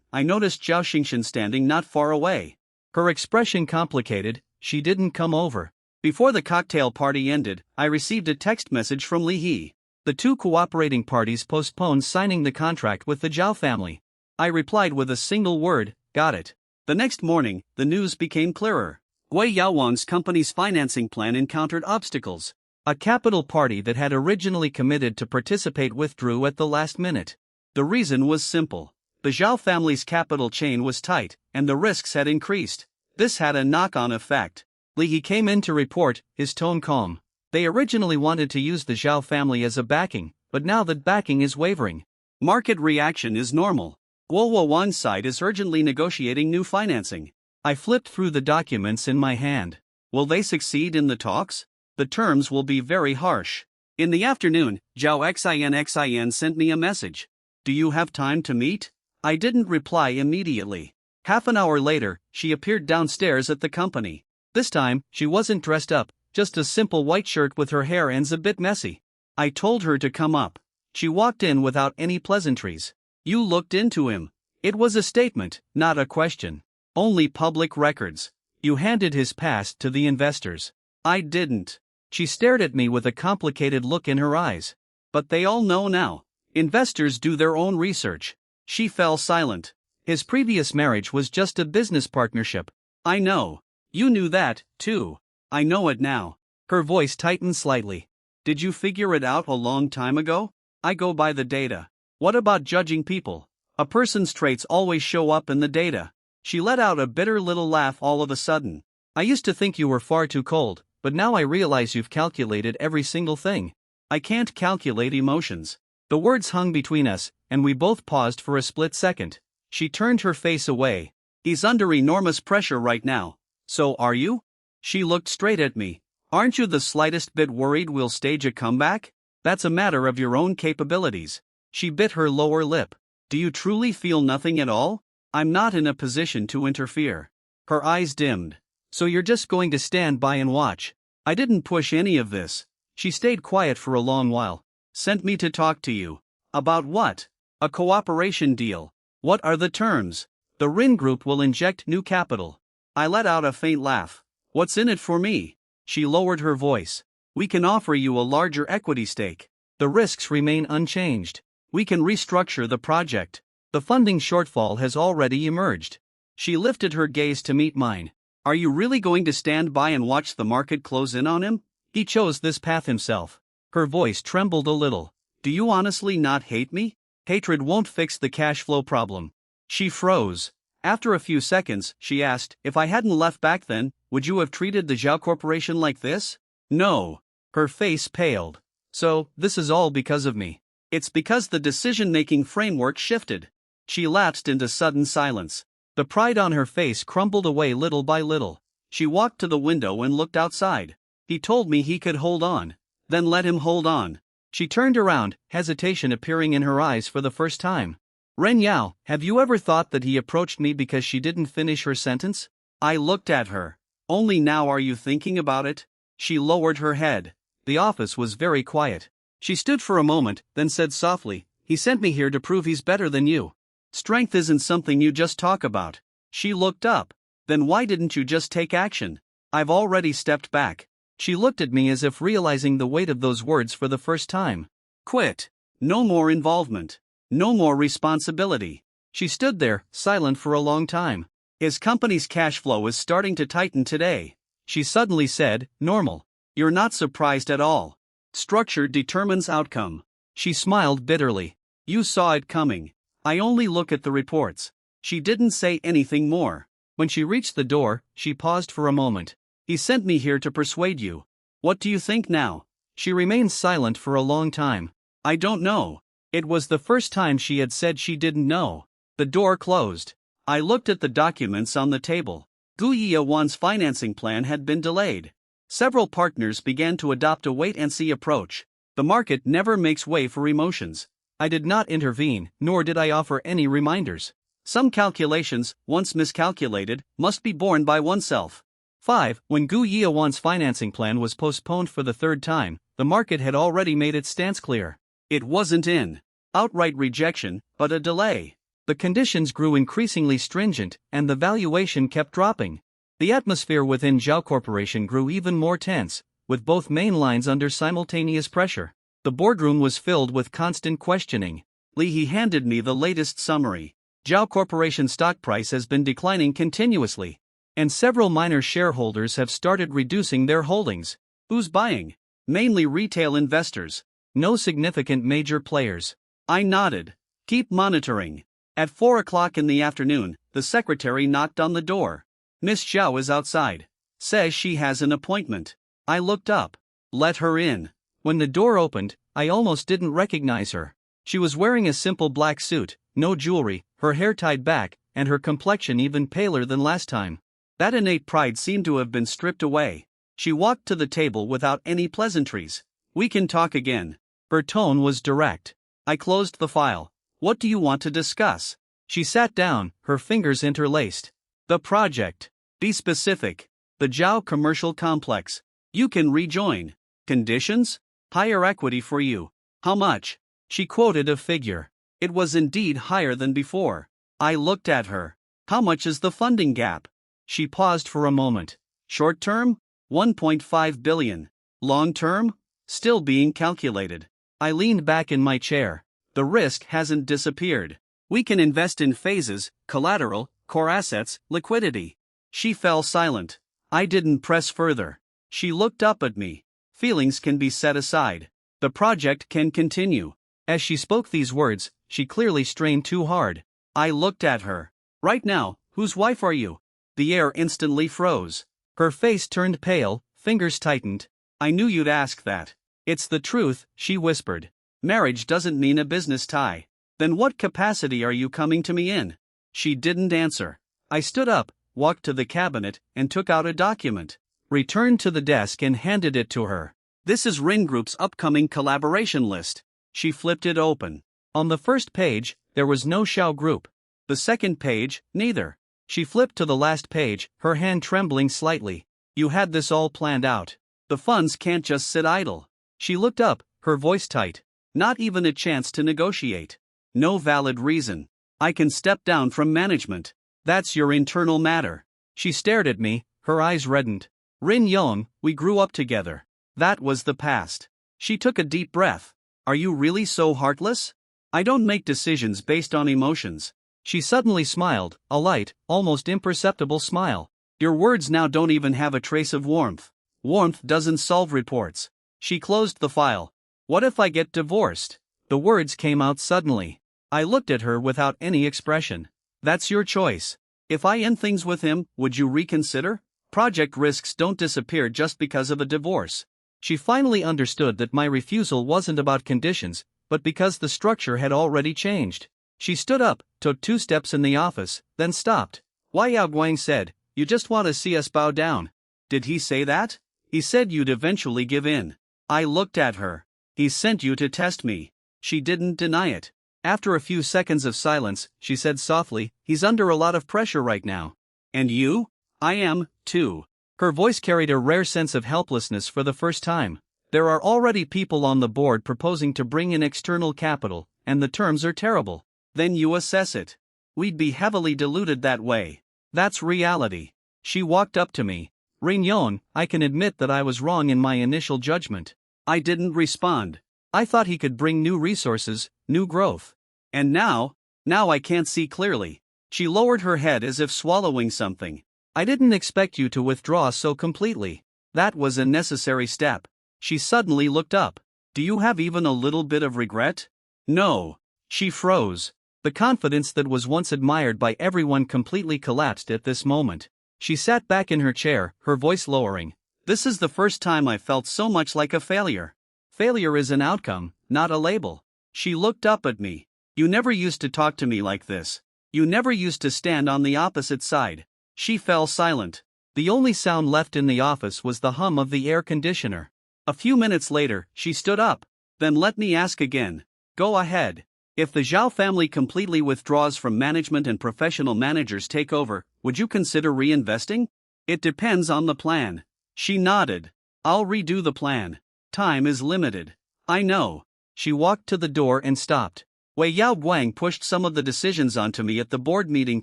I noticed Zhao Xingxian standing not far away. Her expression complicated, she didn't come over. Before the cocktail party ended, I received a text message from Li He. The two cooperating parties postponed signing the contract with the Zhao family. I replied with a single word, got it. The next morning, the news became clearer. Wei Yaowang's company's financing plan encountered obstacles. A capital party that had originally committed to participate withdrew at the last minute. The reason was simple. The Zhao family's capital chain was tight, and the risks had increased. This had a knock-on effect. Li He came in to report, his tone calm. They originally wanted to use the Zhao family as a backing, but now that backing is wavering. Market reaction is normal. Guo Wan's side is urgently negotiating new financing. I flipped through the documents in my hand. Will they succeed in the talks? The terms will be very harsh. In the afternoon, Zhao Xin sent me a message. Do you have time to meet? I didn't reply immediately. Half an hour later, she appeared downstairs at the company. This time, she wasn't dressed up, just a simple white shirt with her hair ends a bit messy. I told her to come up. She walked in without any pleasantries. You looked into him. It was a statement, not a question. Only public records. You handed his past to the investors. I didn't. She stared at me with a complicated look in her eyes. But they all know now. Investors do their own research. She fell silent. His previous marriage was just a business partnership. I know. You knew that, too. I know it now. Her voice tightened slightly. Did you figure it out a long time ago? I go by the data. What about judging people? A person's traits always show up in the data. She let out a bitter little laugh all of a sudden. I used to think you were far too cold, but now I realize you've calculated every single thing. I can't calculate emotions. The words hung between us, and we both paused for a split second. She turned her face away. He's under enormous pressure right now. So are you? She looked straight at me. Aren't you the slightest bit worried we'll stage a comeback? That's a matter of your own capabilities. She bit her lower lip. Do you truly feel nothing at all? I'm not in a position to interfere. Her eyes dimmed. So you're just going to stand by and watch? I didn't push any of this. She stayed quiet for a long while. Sent me to talk to you. About what? A cooperation deal. What are the terms? The Rin Group will inject new capital. I let out a faint laugh. What's in it for me? She lowered her voice. We can offer you a larger equity stake. The risks remain unchanged. We can restructure the project. The funding shortfall has already emerged. She lifted her gaze to meet mine. Are you really going to stand by and watch the market close in on him? He chose this path himself. Her voice trembled a little. Do you honestly not hate me? Hatred won't fix the cash flow problem. She froze. After a few seconds, she asked, if I hadn't left back then, would you have treated the Zhao Corporation like this? No. Her face paled. So, this is all because of me. It's because the decision-making framework shifted. She lapsed into sudden silence. The pride on her face crumbled away little by little. She walked to the window and looked outside. He told me he could hold on. Then let him hold on. She turned around, hesitation appearing in her eyes for the first time. Ren Yao, have you ever thought that he approached me because she didn't finish her sentence? I looked at her. Only now are you thinking about it? She lowered her head. The office was very quiet. She stood for a moment, then said softly, he sent me here to prove he's better than you. Strength isn't something you just talk about. She looked up. Then why didn't you just take action? I've already stepped back. She looked at me as if realizing the weight of those words for the first time. Quit. No more involvement. No more responsibility. She stood there, silent for a long time. His company's cash flow is starting to tighten today. She suddenly said, normal. You're not surprised at all. Structure determines outcome. She smiled bitterly. You saw it coming. I only look at the reports. She didn't say anything more. When she reached the door, she paused for a moment. He sent me here to persuade you. What do you think now? She remained silent for a long time. I don't know. It was the first time she had said she didn't know. The door closed. I looked at the documents on the table. Gu Yiwan's financing plan had been delayed. Several partners began to adopt a wait-and-see approach. The market never makes way for emotions. I did not intervene, nor did I offer any reminders. Some calculations, once miscalculated, must be borne by oneself. 5. When Gu Yiwan's financing plan was postponed for the third time, the market had already made its stance clear. It wasn't in outright rejection, but a delay. The conditions grew increasingly stringent, and the valuation kept dropping. The atmosphere within Zhao Corporation grew even more tense, with both main lines under simultaneous pressure. The boardroom was filled with constant questioning. He handed me the latest summary. Zhao Corporation stock price has been declining continuously, and several minor shareholders have started reducing their holdings. Who's buying? Mainly retail investors. No significant major players. I nodded. Keep monitoring. At 4 o'clock in the afternoon, the secretary knocked on the door. Miss Zhao is outside. Says she has an appointment. I looked up. Let her in. When the door opened, I almost didn't recognize her. She was wearing a simple black suit, no jewelry, her hair tied back, and her complexion even paler than last time. That innate pride seemed to have been stripped away. She walked to the table without any pleasantries. We can talk again. Her tone was direct. I closed the file. What do you want to discuss? She sat down, her fingers interlaced. The project. Be specific. The Zhao Commercial Complex. You can rejoin. Conditions? Higher equity for you. How much? She quoted a figure. It was indeed higher than before. I looked at her. How much is the funding gap? She paused for a moment. Short term? 1.5 billion. Long term? Still being calculated. I leaned back in my chair. The risk hasn't disappeared. We can invest in phases, collateral, core assets, liquidity. She fell silent. I didn't press further. She looked up at me. Feelings can be set aside. The project can continue. As she spoke these words, she clearly strained too hard. I looked at her. Right now, whose wife are you? The air instantly froze. Her face turned pale, fingers tightened. I knew you'd ask that. It's the truth, she whispered. Marriage doesn't mean a business tie. Then what capacity are you coming to me in? She didn't answer. I stood up, walked to the cabinet, and took out a document. Returned to the desk and handed it to her. This is Rin Group's upcoming collaboration list. She flipped it open. On the first page, there was no Xiao Group. The second page, neither. She flipped to the last page, her hand trembling slightly. You had this all planned out. The funds can't just sit idle. She looked up, her voice tight. Not even a chance to negotiate. No valid reason. I can step down from management. That's your internal matter. She stared at me, her eyes reddened. Rin Yong, we grew up together. That was the past. She took a deep breath. Are you really so heartless? I don't make decisions based on emotions. She suddenly smiled, a light, almost imperceptible smile. Your words now don't even have a trace of warmth. Warmth doesn't solve reports. She closed the file. What if I get divorced? The words came out suddenly. I looked at her without any expression. That's your choice. If I end things with him, would you reconsider? Project risks don't disappear just because of a divorce. She finally understood that my refusal wasn't about conditions, but because the structure had already changed. She stood up, took 2 steps in the office, then stopped. Wai Yao Guang said, you just want to see us bow down. Did he say that? He said you'd eventually give in. I looked at her. He sent you to test me. She didn't deny it. After a few seconds of silence, she said softly, he's under a lot of pressure right now. And you? I am, too. Her voice carried a rare sense of helplessness for the first time. There are already people on the board proposing to bring in external capital, and the terms are terrible. Then you assess it. We'd be heavily diluted that way. That's reality. She walked up to me. Rin Yon, I can admit that I was wrong in my initial judgment. I didn't respond. I thought he could bring new resources, new growth. And now I can't see clearly. She lowered her head as if swallowing something. I didn't expect you to withdraw so completely. That was a necessary step. She suddenly looked up. Do you have even a little bit of regret? No. She froze. The confidence that was once admired by everyone completely collapsed at this moment. She sat back in her chair, her voice lowering. This is the first time I felt so much like a failure. Failure is an outcome, not a label. She looked up at me. You never used to talk to me like this. You never used to stand on the opposite side. She fell silent. The only sound left in the office was the hum of the air conditioner. A few minutes later, she stood up. Then let me ask again. Go ahead. If the Zhao family completely withdraws from management and professional managers take over, would you consider reinvesting? It depends on the plan. She nodded. I'll redo the plan. Time is limited. I know. She walked to the door and stopped. Wei Yaoguang pushed some of the decisions onto me at the board meeting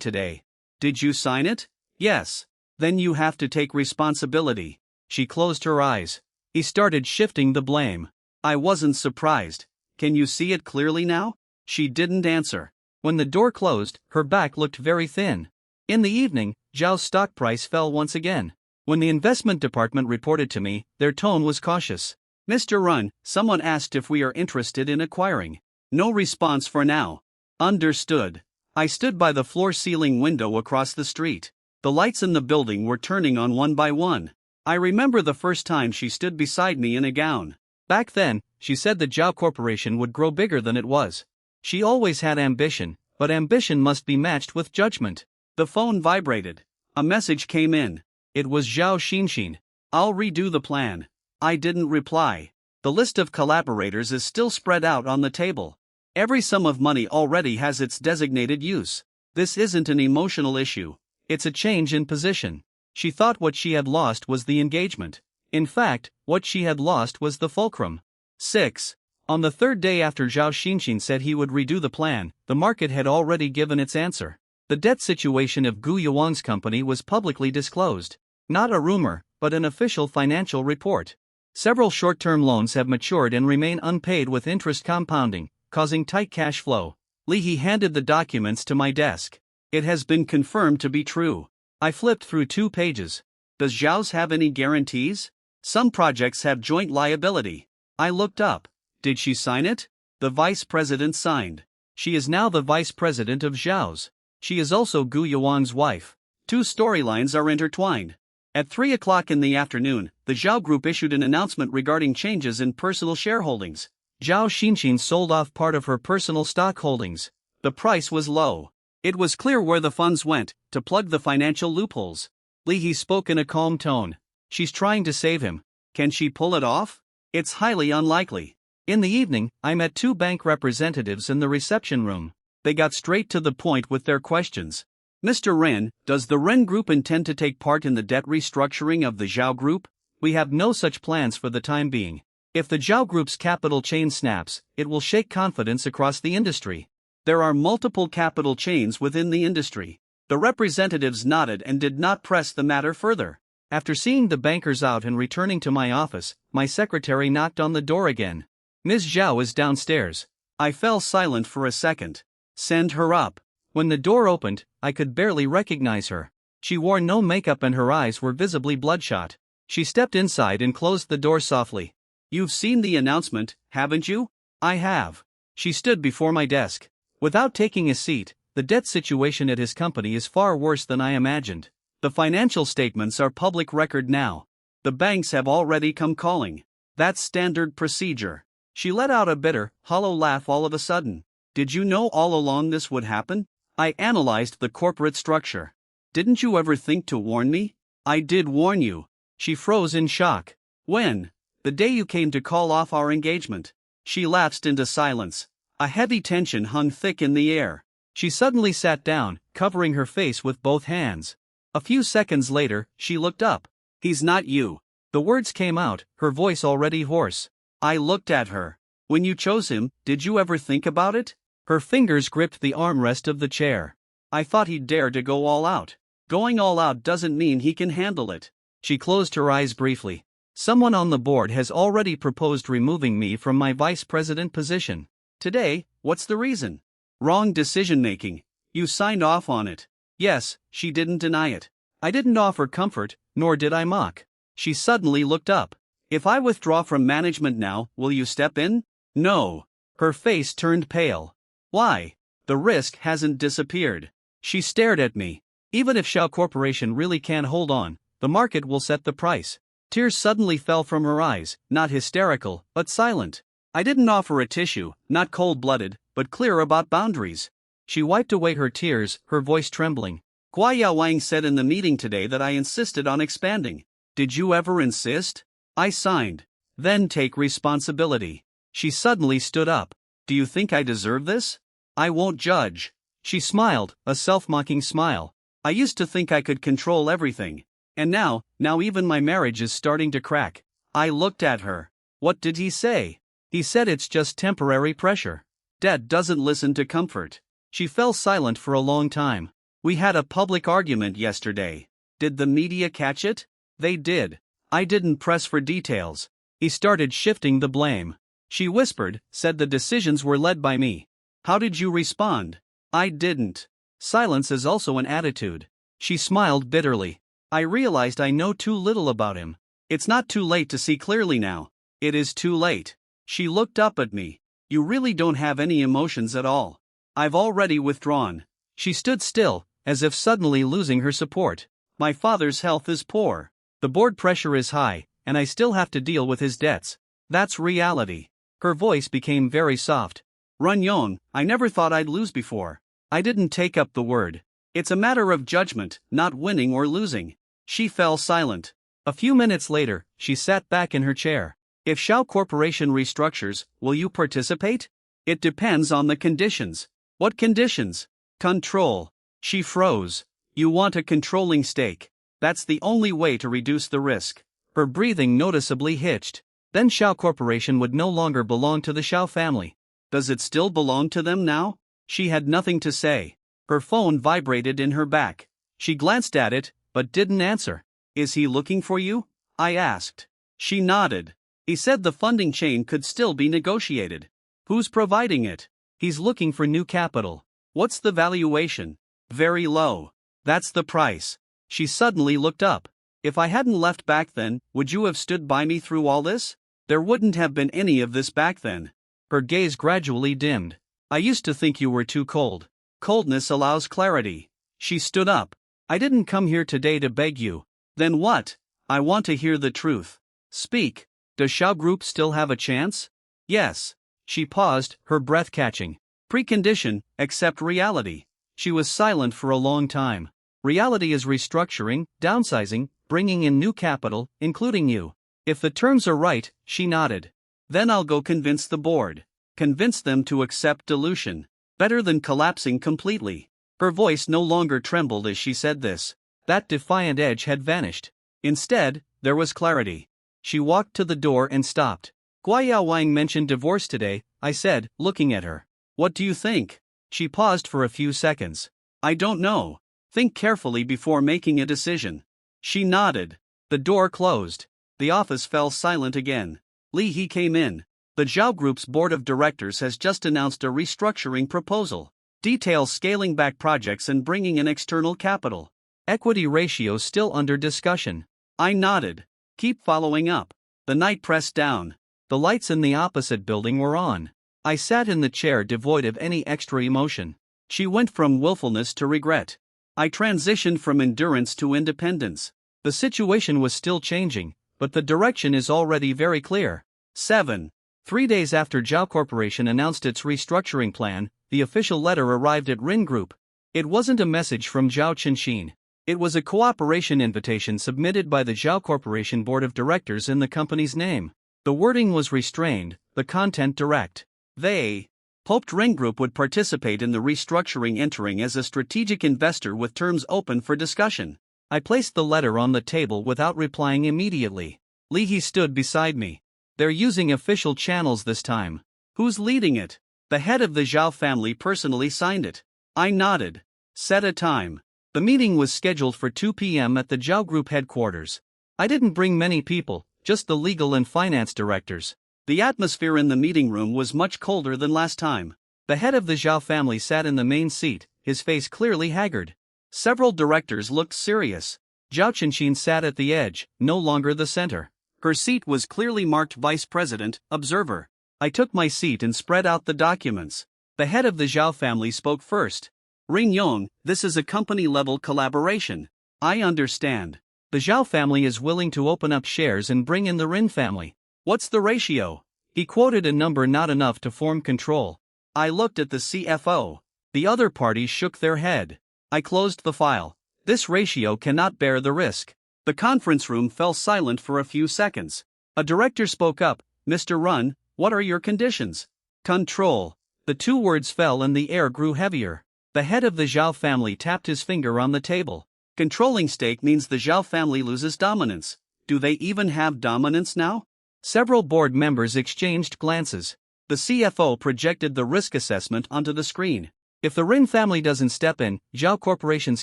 today. Did you sign it? Yes. Then you have to take responsibility. She closed her eyes. He started shifting the blame. I wasn't surprised. Can you see it clearly now? She didn't answer. When the door closed, her back looked very thin. In the evening, Zhao's stock price fell once again. When the investment department reported to me, their tone was cautious. Mr. Run, someone asked if we are interested in acquiring. No response for now. Understood. I stood by the floor-ceiling window across the street. The lights in the building were turning on one by one. I remember the first time she stood beside me in a gown. Back then, she said the Zhao Corporation would grow bigger than it was. She always had ambition, but ambition must be matched with judgment. The phone vibrated. A message came in. It was Zhao Xinxin. I'll redo the plan. I didn't reply. The list of collaborators is still spread out on the table. Every sum of money already has its designated use. This isn't an emotional issue. It's a change in position. She thought what she had lost was the engagement. In fact, what she had lost was the fulcrum. 6. On the third day after Zhao Xinxin said he would redo the plan, the market had already given its answer. The debt situation of Gu Yuan's company was publicly disclosed. Not a rumor, but an official financial report. Several short-term loans have matured and remain unpaid with interest compounding, causing tight cash flow. Li He handed the documents to my desk. It has been confirmed to be true. I flipped through 2 pages. Does Zhao's have any guarantees? Some projects have joint liability. I looked up. Did she sign it? The vice president signed. She is now the vice president of Zhao's. She is also Gu Yuan's wife. 2 storylines are intertwined. At 3 o'clock in the afternoon, the Zhao Group issued an announcement regarding changes in personal shareholdings. Zhao Xinxin sold off part of her personal stock holdings. The price was low. It was clear where the funds went, to plug the financial loopholes. Li He spoke in a calm tone. She's trying to save him. Can she pull it off? It's highly unlikely. In the evening, I met 2 bank representatives in the reception room. They got straight to the point with their questions. Mr. Ren, does the Ren Group intend to take part in the debt restructuring of the Zhao Group? We have no such plans for the time being. If the Zhao Group's capital chain snaps, it will shake confidence across the industry. There are multiple capital chains within the industry. The representatives nodded and did not press the matter further. After seeing the bankers out and returning to my office, my secretary knocked on the door again. Ms. Zhao is downstairs. I fell silent for a second. Send her up. When the door opened, I could barely recognize her. She wore no makeup and her eyes were visibly bloodshot. She stepped inside and closed the door softly. You've seen the announcement, haven't you? I have. She stood before my desk. Without taking a seat, the debt situation at his company is far worse than I imagined. The financial statements are public record now. The banks have already come calling. That's standard procedure. She let out a bitter, hollow laugh all of a sudden. Did you know all along this would happen? I analyzed the corporate structure. Didn't you ever think to warn me? I did warn you. She froze in shock. When? The day you came to call off our engagement. She lapsed into silence. A heavy tension hung thick in the air. She suddenly sat down, covering her face with both hands. A few seconds later, she looked up. He's not you. The words came out, her voice already hoarse. I looked at her. When you chose him, did you ever think about it? Her fingers gripped the armrest of the chair. I thought he'd dare to go all out. Going all out doesn't mean he can handle it. She closed her eyes briefly. Someone on the board has already proposed removing me from my vice president position. Today, what's the reason? Wrong decision-making. You signed off on it. Yes, she didn't deny it. I didn't offer comfort, nor did I mock. She suddenly looked up. If I withdraw from management now, will you step in? No. Her face turned pale. Why? The risk hasn't disappeared. She stared at me. Even if Zhao Corporation really can hold on, the market will set the price. Tears suddenly fell from her eyes, not hysterical, but silent. I didn't offer a tissue, not cold-blooded, but clear about boundaries. She wiped away her tears, her voice trembling. Guo Wang said in the meeting today that I insisted on expanding. Did you ever insist? I signed. Then take responsibility. She suddenly stood up. Do you think I deserve this? I won't judge. She smiled, a self-mocking smile. I used to think I could control everything. And now even my marriage is starting to crack. I looked at her. What did he say? He said it's just temporary pressure. Dad doesn't listen to comfort. She fell silent for a long time. We had a public argument yesterday. Did the media catch it? They did. I didn't press for details. He started shifting the blame. She whispered, said the decisions were led by me. How did you respond? I didn't. Silence is also an attitude. She smiled bitterly. I realized I know too little about him. It's not too late to see clearly now. It is too late. She looked up at me. You really don't have any emotions at all. I've already withdrawn. She stood still, as if suddenly losing her support. My father's health is poor. The board pressure is high, and I still have to deal with his debts. That's reality. Her voice became very soft. Runyong, I never thought I'd lose before. I didn't take up the word. It's a matter of judgment, not winning or losing. She fell silent. A few minutes later, she sat back in her chair. If Shao Corporation restructures, will you participate? It depends on the conditions. What conditions? Control. She froze. You want a controlling stake. That's the only way to reduce the risk. Her breathing noticeably hitched. Then Shao Corporation would no longer belong to the Shao family. Does it still belong to them now? She had nothing to say. Her phone vibrated in her back. She glanced at it, but didn't answer. Is he looking for you? I asked. She nodded. He said the funding chain could still be negotiated. Who's providing it? He's looking for new capital. What's the valuation? Very low. That's the price. She suddenly looked up. If I hadn't left back then, would you have stood by me through all this? There wouldn't have been any of this back then. Her gaze gradually dimmed. I used to think you were too cold. Coldness allows clarity. She stood up. I didn't come here today to beg you. Then what? I want to hear the truth. Speak. Does Shao Group still have a chance? Yes. She paused, her breath catching. Precondition, accept reality. She was silent for a long time. Reality is restructuring, downsizing, bringing in new capital, including you. If the terms are right, she nodded. Then I'll go convince the board. Convince them to accept dilution. Better than collapsing completely. Her voice no longer trembled as she said this. That defiant edge had vanished. Instead, there was clarity. She walked to the door and stopped. Guo Wang mentioned divorce today, I said, looking at her. What do you think? She paused for a few seconds. I don't know. Think carefully before making a decision. She nodded. The door closed. The office fell silent again. Li He came in. The Zhao Group's board of directors has just announced a restructuring proposal. Details scaling back projects and bringing in external capital. Equity ratios still under discussion. I nodded. Keep following up. The night pressed down. The lights in the opposite building were on. I sat in the chair devoid of any extra emotion. She went from willfulness to regret. I transitioned from endurance to independence. The situation was still changing, but the direction is already very clear. 7. 3 days after Zhao Corporation announced its restructuring plan, the official letter arrived at Rin Group. It wasn't a message from Zhao Qinxin. It was a cooperation invitation submitted by the Zhao Corporation Board of Directors in the company's name. The wording was restrained, the content direct. They hoped Ring Group would participate in the restructuring, entering as a strategic investor with terms open for discussion. I placed the letter on the table without replying immediately. Li He stood beside me. They're using official channels this time. Who's leading it? The head of the Zhao family personally signed it. I nodded. Set a time. The meeting was scheduled for 2 p.m. at the Zhao Group headquarters. I didn't bring many people, just the legal and finance directors. The atmosphere in the meeting room was much colder than last time. The head of the Zhao family sat in the main seat, his face clearly haggard. Several directors looked serious. Zhao Qinxin sat at the edge, no longer the center. Her seat was clearly marked Vice President, Observer. I took my seat and spread out the documents. The head of the Zhao family spoke first. Ring Yong, this is a company-level collaboration. I understand. The Zhao family is willing to open up shares and bring in the Rin family. What's the ratio? He quoted a number not enough to form control. I looked at the CFO. The other parties shook their head. I closed the file. This ratio cannot bear the risk. The conference room fell silent for a few seconds. A director spoke up. Mr. Run, what are your conditions? Control. The two words fell and the air grew heavier. The head of the Zhao family tapped his finger on the table. Controlling stake means the Zhao family loses dominance. Do they even have dominance now? Several board members exchanged glances. The CFO projected the risk assessment onto the screen. If the Rin family doesn't step in, Zhao Corporation's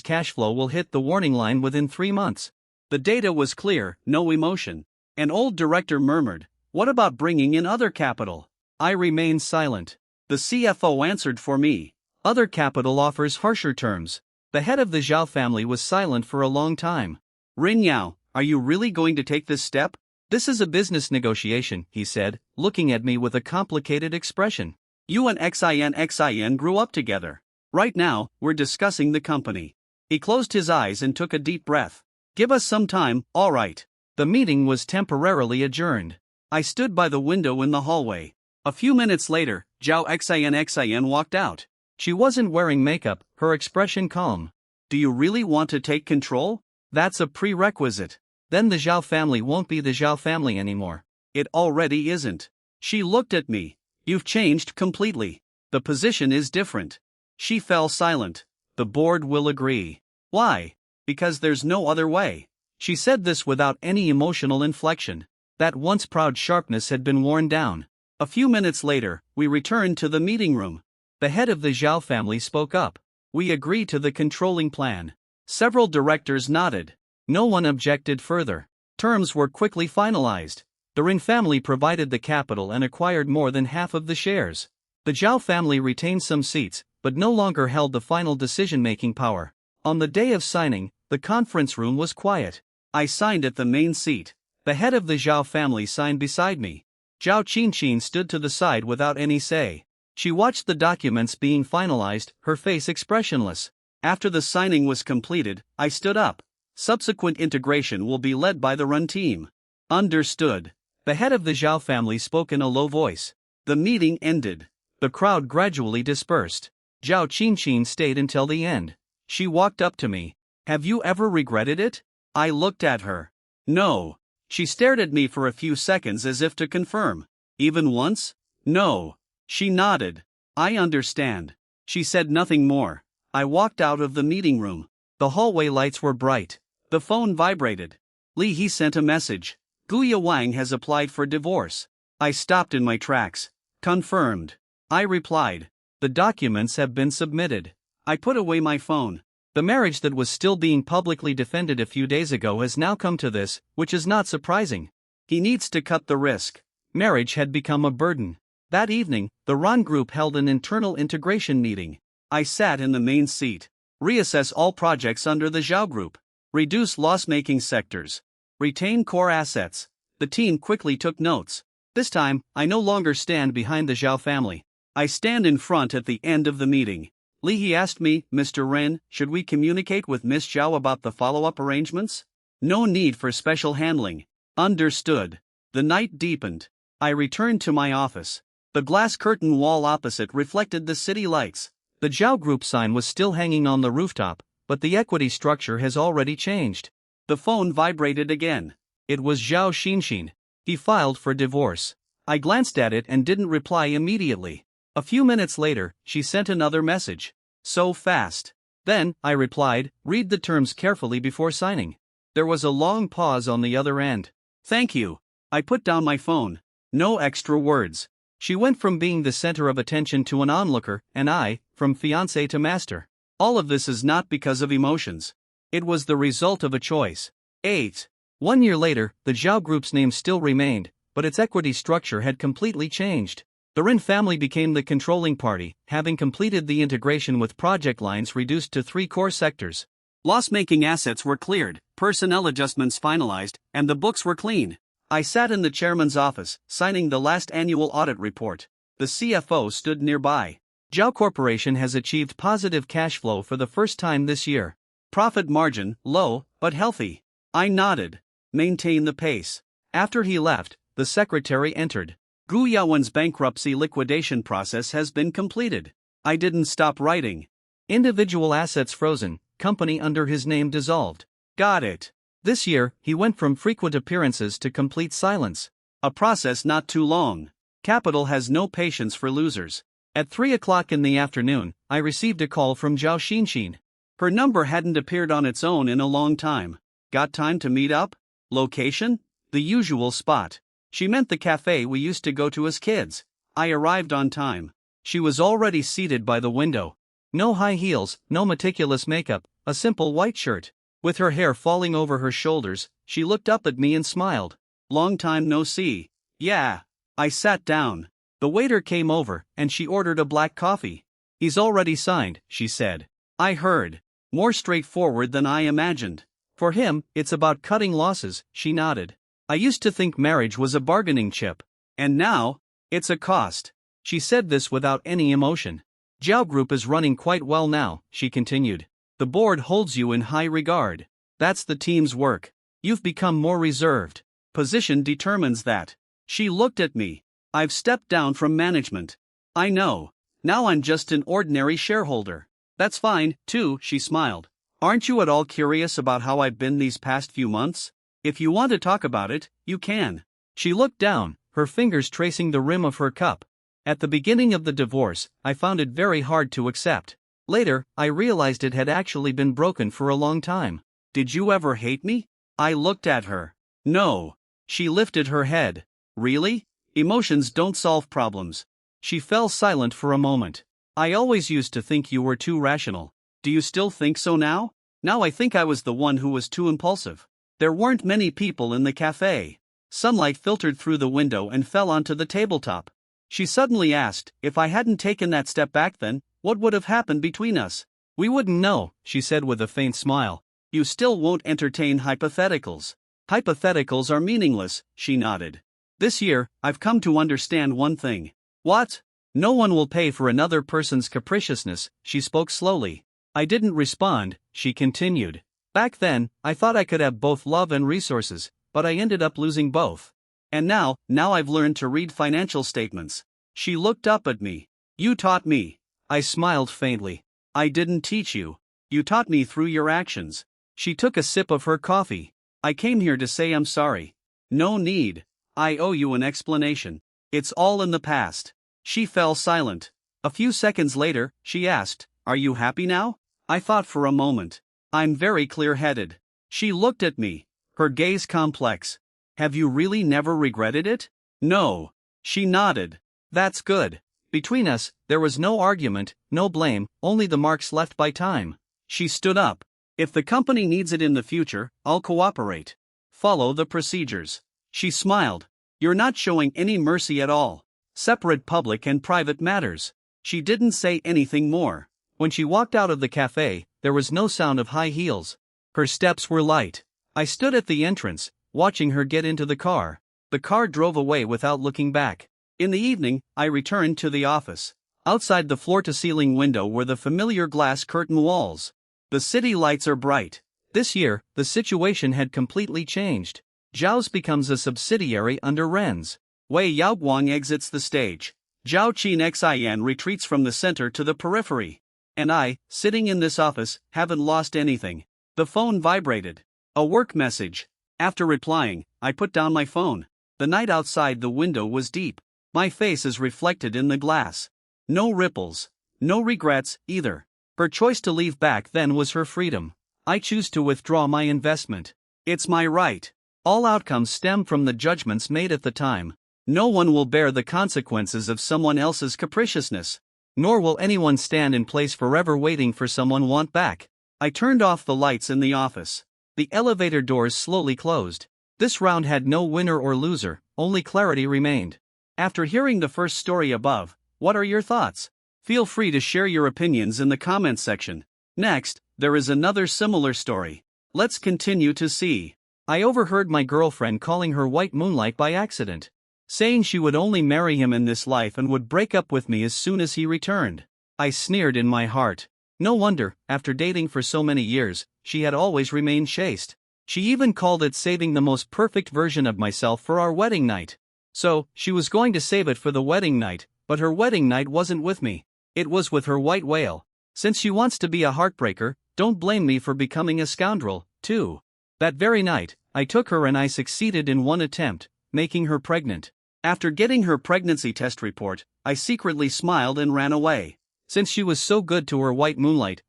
cash flow will hit the warning line within 3 months. The data was clear, no emotion. An old director murmured, "What about bringing in other capital?" I remained silent. The CFO answered for me. Other capital offers harsher terms. The head of the Zhao family was silent for a long time. Rin Yao, are you really going to take this step? This is a business negotiation, he said, looking at me with a complicated expression. You and XIN grew up together. Right now, we're discussing the company. He closed his eyes and took a deep breath. Give us some time, all right. The meeting was temporarily adjourned. I stood by the window in the hallway. A few minutes later, Zhao XIN walked out. She wasn't wearing makeup, her expression calm. Do you really want to take control? That's a prerequisite. Then the Zhao family won't be the Zhao family anymore. It already isn't. She looked at me. You've changed completely. The position is different. She fell silent. The board will agree. Why? Because there's no other way. She said this without any emotional inflection. That once proud sharpness had been worn down. A few minutes later, we returned to the meeting room. The head of the Zhao family spoke up. We agree to the controlling plan. Several directors nodded. No one objected further. Terms were quickly finalized. The Rin family provided the capital and acquired more than half of the shares. The Zhao family retained some seats, but no longer held the final decision-making power. On the day of signing, the conference room was quiet. I signed at the main seat. The head of the Zhao family signed beside me. Zhao Qinqin stood to the side without any say. She watched the documents being finalized, her face expressionless. After the signing was completed, I stood up. Subsequent integration will be led by the Run team. Understood. The head of the Zhao family spoke in a low voice. The meeting ended. The crowd gradually dispersed. Zhao Qinqin stayed until the end. She walked up to me. Have you ever regretted it? I looked at her. No. She stared at me for a few seconds as if to confirm. Even once? No. She nodded. I understand. She said nothing more. I walked out of the meeting room. The hallway lights were bright. The phone vibrated. Li He sent a message. Guya Wang has applied for divorce. I stopped in my tracks. Confirmed. I replied. The documents have been submitted. I put away my phone. The marriage that was still being publicly defended a few days ago has now come to this, which is not surprising. He needs to cut the risk. Marriage had become a burden. That evening, the Ran group held an internal integration meeting. I sat in the main seat. Reassess all projects under the Zhao group. Reduce loss-making sectors. Retain core assets. The team quickly took notes. This time, I no longer stand behind the Zhao family. I stand in front at the end of the meeting. Li He asked me, Mr. Ren, should we communicate with Miss Zhao about the follow-up arrangements? No need for special handling. Understood. The night deepened. I returned to my office. The glass curtain wall opposite reflected the city lights. The Zhao Group sign was still hanging on the rooftop, but the equity structure has already changed. The phone vibrated again. It was Zhao Xinxin. He filed for divorce. I glanced at it and didn't reply immediately. A few minutes later, she sent another message. So fast. Then, I replied, read the terms carefully before signing. There was a long pause on the other end. Thank you. I put down my phone. No extra words. She went from being the center of attention to an onlooker, and I, from fiancé to master. All of this is not because of emotions. It was the result of a choice. 8. 1 year later, the Zhao Group's name still remained, but its equity structure had completely changed. The Rin family became the controlling party, having completed the integration with project lines reduced to 3 core sectors. Loss-making assets were cleared, personnel adjustments finalized, and the books were clean. I sat in the chairman's office, signing the last annual audit report. The CFO stood nearby. Zhao Corporation has achieved positive cash flow for the first time this year. Profit margin, low, but healthy. I nodded. Maintain the pace. After he left, the secretary entered. Gu Yaowen's bankruptcy liquidation process has been completed. I didn't stop writing. Individual assets frozen, company under his name dissolved. Got it. This year, he went from frequent appearances to complete silence. A process not too long. Capital has no patience for losers. At 3 o'clock in the afternoon, I received a call from Zhao Xinxin. Her number hadn't appeared on its own in a long time. Got time to meet up? Location? The usual spot. She meant the cafe we used to go to as kids. I arrived on time. She was already seated by the window. No high heels, no meticulous makeup, a simple white shirt. With her hair falling over her shoulders, she looked up at me and smiled. Long time no see. Yeah. I sat down. The waiter came over, and she ordered a black coffee. He's already signed, she said. I heard. More straightforward than I imagined. For him, it's about cutting losses, she nodded. I used to think marriage was a bargaining chip. And now, it's a cost. She said this without any emotion. Zhao Group is running quite well now, she continued. The board holds you in high regard. That's the team's work. You've become more reserved. Position determines that. She looked at me. I've stepped down from management. I know. Now I'm just an ordinary shareholder. That's fine, too, she smiled. Aren't you at all curious about how I've been these past few months? If you want to talk about it, you can. She looked down, her fingers tracing the rim of her cup. At the beginning of the divorce, I found it very hard to accept. Later, I realized it had actually been broken for a long time. Did you ever hate me? I looked at her. No. She lifted her head. Really? Emotions don't solve problems. She fell silent for a moment. I always used to think you were too rational. Do you still think so now? Now I think I was the one who was too impulsive. There weren't many people in the cafe. Sunlight filtered through the window and fell onto the tabletop. She suddenly asked, if I hadn't taken that step back then, what would have happened between us? We wouldn't know, she said with a faint smile. You still won't entertain hypotheticals. Hypotheticals are meaningless, she nodded. This year, I've come to understand one thing. What? No one will pay for another person's capriciousness, she spoke slowly. I didn't respond, she continued. Back then, I thought I could have both love and resources, but I ended up losing both. And now I've learned to read financial statements. She looked up at me. You taught me. I smiled faintly. I didn't teach you. You taught me through your actions. She took a sip of her coffee. I came here to say I'm sorry. No need. I owe you an explanation. It's all in the past. She fell silent. A few seconds later, she asked, Are you happy now? I thought for a moment. I'm very clear-headed. She looked at me. Her gaze complex. Have you really never regretted it? No. She nodded. That's good. Between us, there was no argument, no blame, only the marks left by time. She stood up. If the company needs it in the future, I'll cooperate. Follow the procedures. She smiled. You're not showing any mercy at all. Separate public and private matters. She didn't say anything more. When she walked out of the cafe, there was no sound of high heels. Her steps were light. I stood at the entrance, watching her get into the car. The car drove away without looking back. In the evening, I returned to the office. Outside the floor-to-ceiling window were the familiar glass curtain walls. The city lights are bright. This year, the situation had completely changed. Zhao's becomes a subsidiary under Ren's. Wei Yaoguang exits the stage. Zhao Qin Xian retreats from the center to the periphery. And I, sitting in this office, haven't lost anything. The phone vibrated. A work message. After replying, I put down my phone. The night outside the window was deep. My face is reflected in the glass. No ripples. No regrets, either. Her choice to leave back then was her freedom. I choose to withdraw my investment. It's my right. All outcomes stem from the judgments made at the time. No one will bear the consequences of someone else's capriciousness. Nor will anyone stand in place forever waiting for someone want back. I turned off the lights in the office. The elevator doors slowly closed. This round had no winner or loser, only clarity remained. After hearing the first story above, what are your thoughts? Feel free to share your opinions in the comments section. Next, there is another similar story. Let's continue to see. I overheard my girlfriend calling her white moonlight by accident, saying she would only marry him in this life and would break up with me as soon as he returned. I sneered in my heart. No wonder, after dating for so many years, she had always remained chaste. She even called it saving the most perfect version of myself for our wedding night. So, she was going to save it for the wedding night, but her wedding night wasn't with me. It was with her white whale. Since she wants to be a heartbreaker, don't blame me for becoming a scoundrel, too. That very night, I took her and I succeeded in one attempt, making her pregnant. After getting her pregnancy test report, I secretly smiled and ran away. Since she was so good to her white moonlight